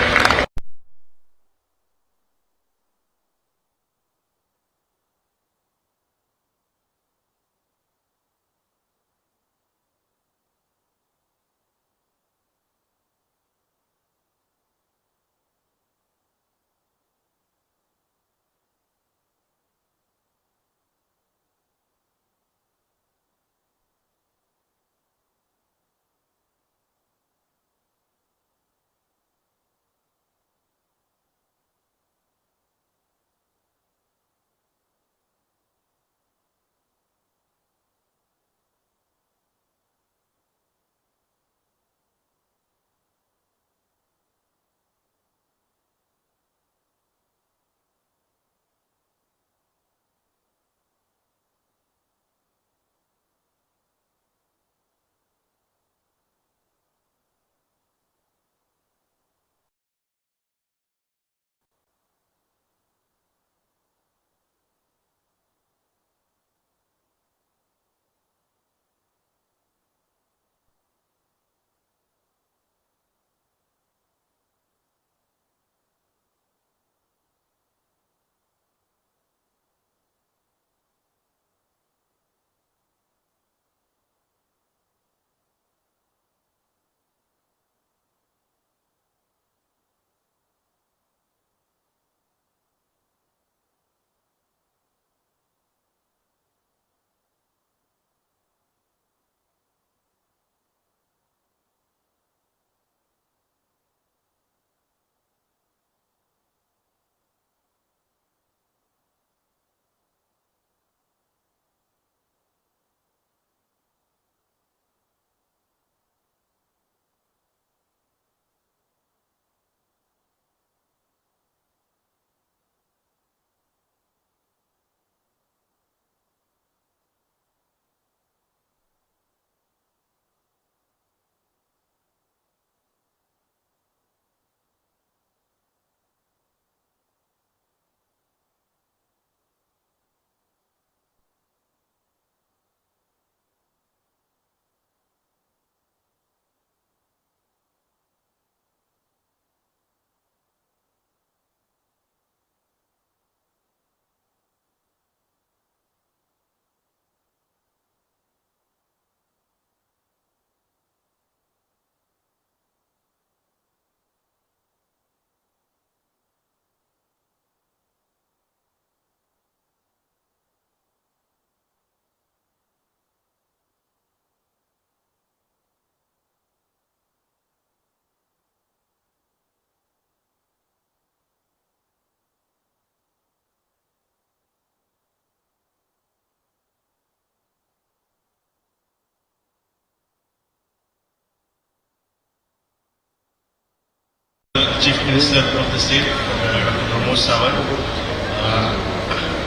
Chief Minister of the state, Dr. Pramod Sawant,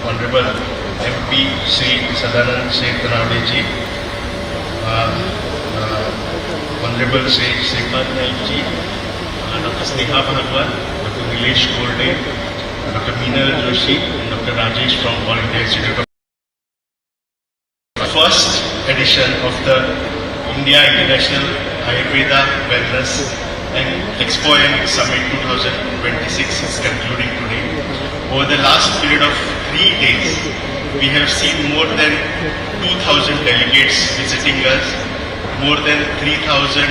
Honorable MP Sri Sadanand Sheikh Ji, Honorable Sri Sripad Naik Ji, Dr. Sneha Bhagwan, Dr. Nilesh Gorde, Dr. Meenal Joshi, and Dr. Rajesh from All India Institute of first edition of the India International Ayurveda Wellness and Expo and Summit 2026 is concluding today. Over the last period of 3 days, we have seen more than 2,000 delegates visiting us. More than 3,000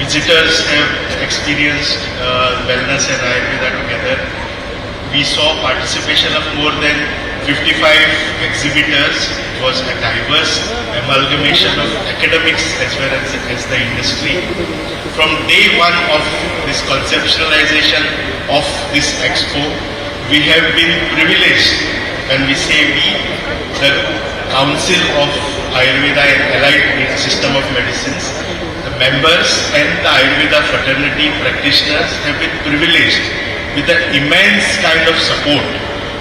visitors have experienced wellness and Ayurveda together. We saw participation of more than 55 exhibitors. It was a diverse amalgamation of academics as well as the industry. From day one of this conceptualization of this expo, we have been privileged, when we say we, the Council of Ayurveda and Allied System of Medicines, the members and the Ayurveda fraternity practitioners have been privileged with the immense kind of support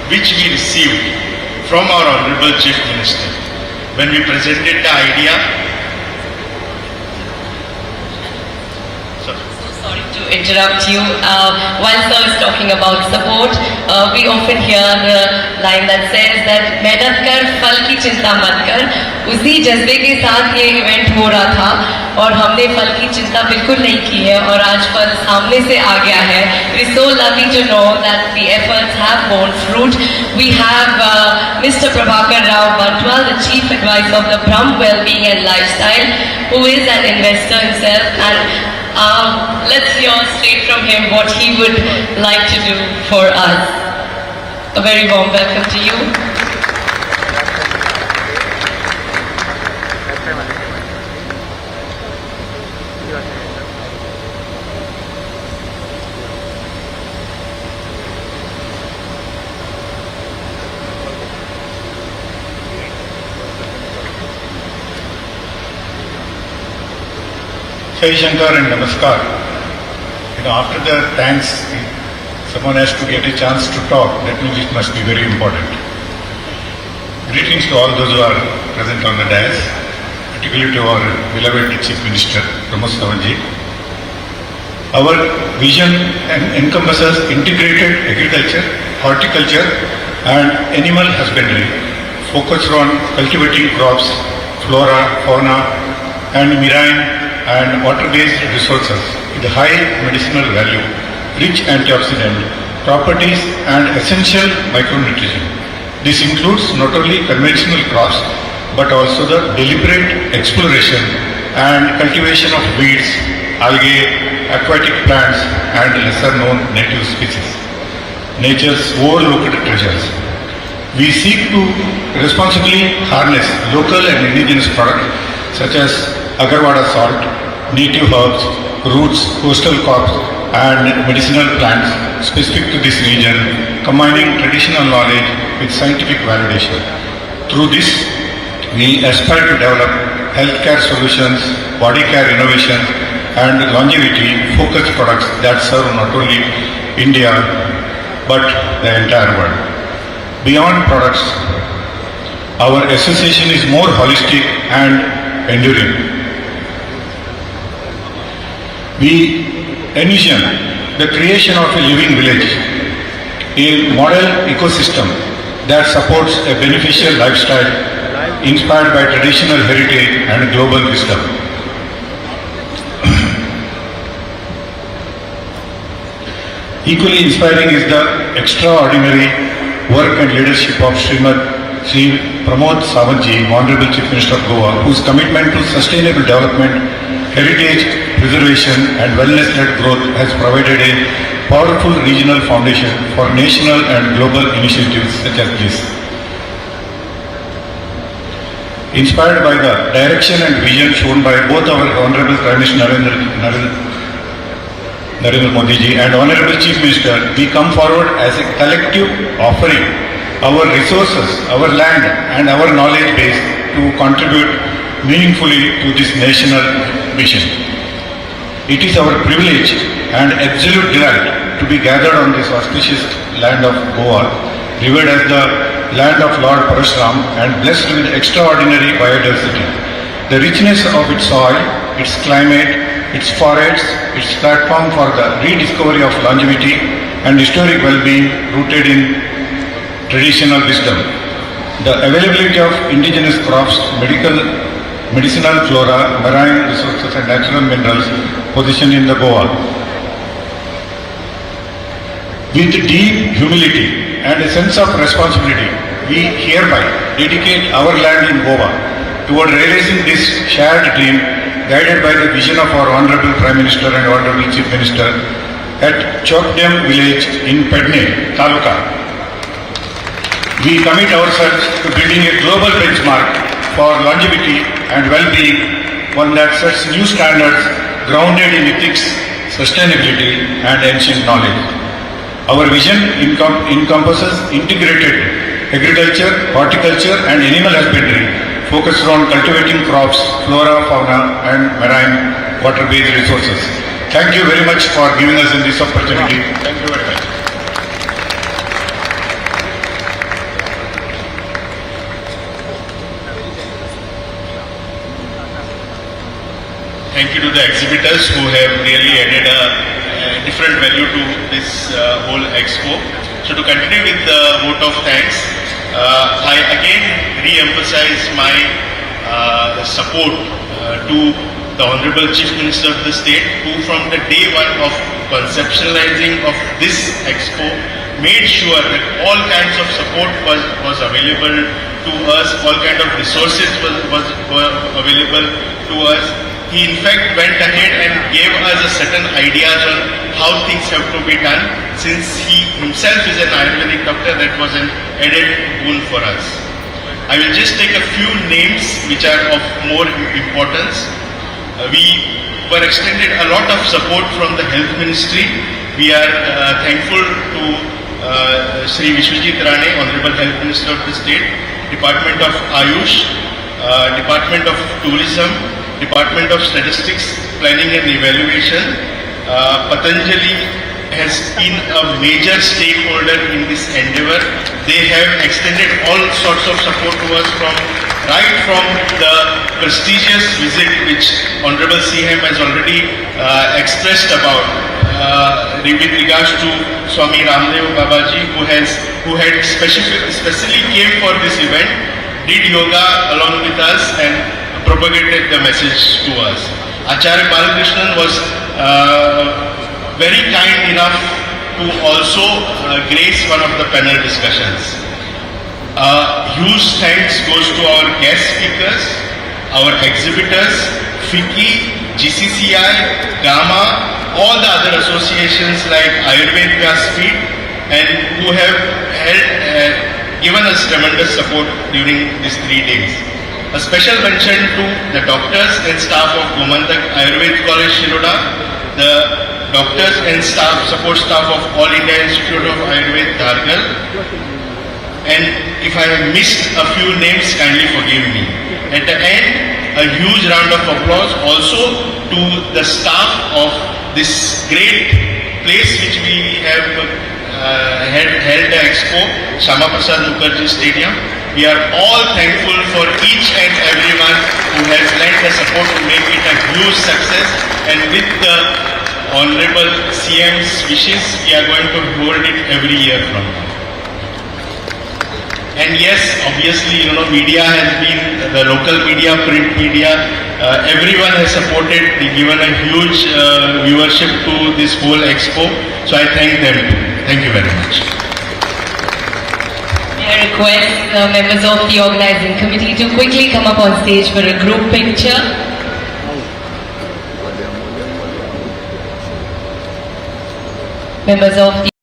which we received from our Honorable Chief Minister. When we presented the idea, Sorry to interrupt you. While sir is talking about support, we often hear the line that says that मेहनत कर फल की चिंता मत कर. उसी जज्बे के साथ ये इवेंट हो रहा था और हमने फल की चिंता बिल्कुल नहीं की है और आज फल सामने से आ गया है. It is so lovely to know that the efforts have borne fruit. We have Mr. Prabhakar Rao Bantwal, the Chief Advisor of the Brahm Wellbeing and Lifestyle, who is an investor himself, and let's hear straight from him what he would like to do for us. A very warm welcome to you. Jai Shankar and Namaskar. After the thanks, someone has to get a chance to talk. That means it must be very important. Greetings to all those who are present on the dais, particularly to our beloved Chief Minister, Pramod Sawant ji. Our vision encompasses integrated agriculture, horticulture and animal husbandry, focused on cultivating crops, flora, fauna and marine and water-based resources with high medicinal value, rich antioxidant properties and essential micronutrition. This includes not only conventional crops but also the deliberate exploration and cultivation of weeds, algae, aquatic plants and lesser-known native species, nature's overlooked treasures. We seek to responsibly harness local and indigenous products such as agarwada salt, native herbs, roots, coastal crops and medicinal plants specific to this region, combining traditional knowledge with scientific validation. Through this, we aspire to develop healthcare solutions, body care innovations and longevity-focused products that serve not only India but the entire world. Beyond products, our association is more holistic and enduring. We envision the creation of a living village, a model ecosystem that supports a beneficial lifestyle inspired by traditional heritage and global wisdom. Equally inspiring is the extraordinary work and leadership of Sri Pramod Sawant ji, Honorable Chief Minister of Goa, whose commitment to sustainable development, heritage preservation and wellness-led growth has provided a powerful regional foundation for national and global initiatives such as this. Inspired by the direction and vision shown by both our Honorable Prime Minister Narendra Modi ji and Honorable Chief Minister, we come forward as a collective offering our resources, our land and our knowledge base to contribute meaningfully to this national mission. It is our privilege and absolute delight to be gathered on this auspicious land of Goa, revered as the land of Lord Parashuram and blessed with extraordinary biodiversity. The richness of its soil, its climate, its forests, its platform for the rediscovery of longevity and historic well-being rooted in traditional wisdom. The availability of indigenous crops, medicinal flora, marine resources and natural minerals positioned in the Goa. With deep humility and a sense of responsibility, we hereby dedicate our land in Goa toward realizing this shared dream, guided by the vision of our Honorable Prime Minister and Honorable Chief Minister at Chokdem village in Pedne, Taluka. We commit ourselves to building a global benchmark for longevity and well-being, one that sets new standards grounded in ethics, sustainability and ancient knowledge. Our vision encompasses integrated agriculture, horticulture and animal husbandry focused on cultivating crops, flora, fauna and marine water-based resources. Thank you very much for giving us this opportunity. Thank you very much. Thank you to the exhibitors who have really added a different value to this whole expo. So to continue with the vote of thanks, I again re-emphasize my support to the Honorable Chief Minister of the state, who from the day one of conceptualizing of this expo made sure that all kinds of support was available to us, all kinds of resources were available to us. He in fact went ahead and gave us a certain ideas on how things have to be done. Since he himself is an Ayurvedic doctor, that was an added boon for us. I will just take a few names which are of more importance. We were extended a lot of support from the Health Ministry. We are thankful to Sri Vishwajit Rane, Honorable Health Minister of the State, Department of Ayush, Department of Tourism, Department of Statistics, Planning and Evaluation. Patanjali has been a major stakeholder in this endeavor. They have extended all sorts of support to us right from the prestigious visit which Honorable CM has already expressed about with regards to Swami Ramdev Babaji, who had specially came for this event, did yoga along with us and propagated the message to us. Acharya Balakrishnan was very kind enough to also grace one of the panel discussions. Huge thanks goes to our guest speakers, our exhibitors, FICCI, GCCI, GAMA, all the other associations like Ayurveda Vyaspeed, and who have given us tremendous support during these 3 days. A special mention to the doctors and staff of Gomantak Ayurveda College, Shiroda, the doctors and support staff of All India Institute of Ayurveda, Dhargal. And if I have missed a few names, kindly forgive me. At the end, a huge round of applause also to the staff of this great place which we have held the Expo, Shama Prasad Mukherjee Stadium. We are all thankful for each and everyone who has lent the support to make it a huge success. And with the Honorable CM's wishes, we are going to hold it every year from now. And yes, obviously, media has been, the local media, print media, everyone has supported, given a huge viewership to this whole expo. So I thank them too. Thank you very much. I request members of the organizing committee to quickly come up on stage for a group picture. Members of the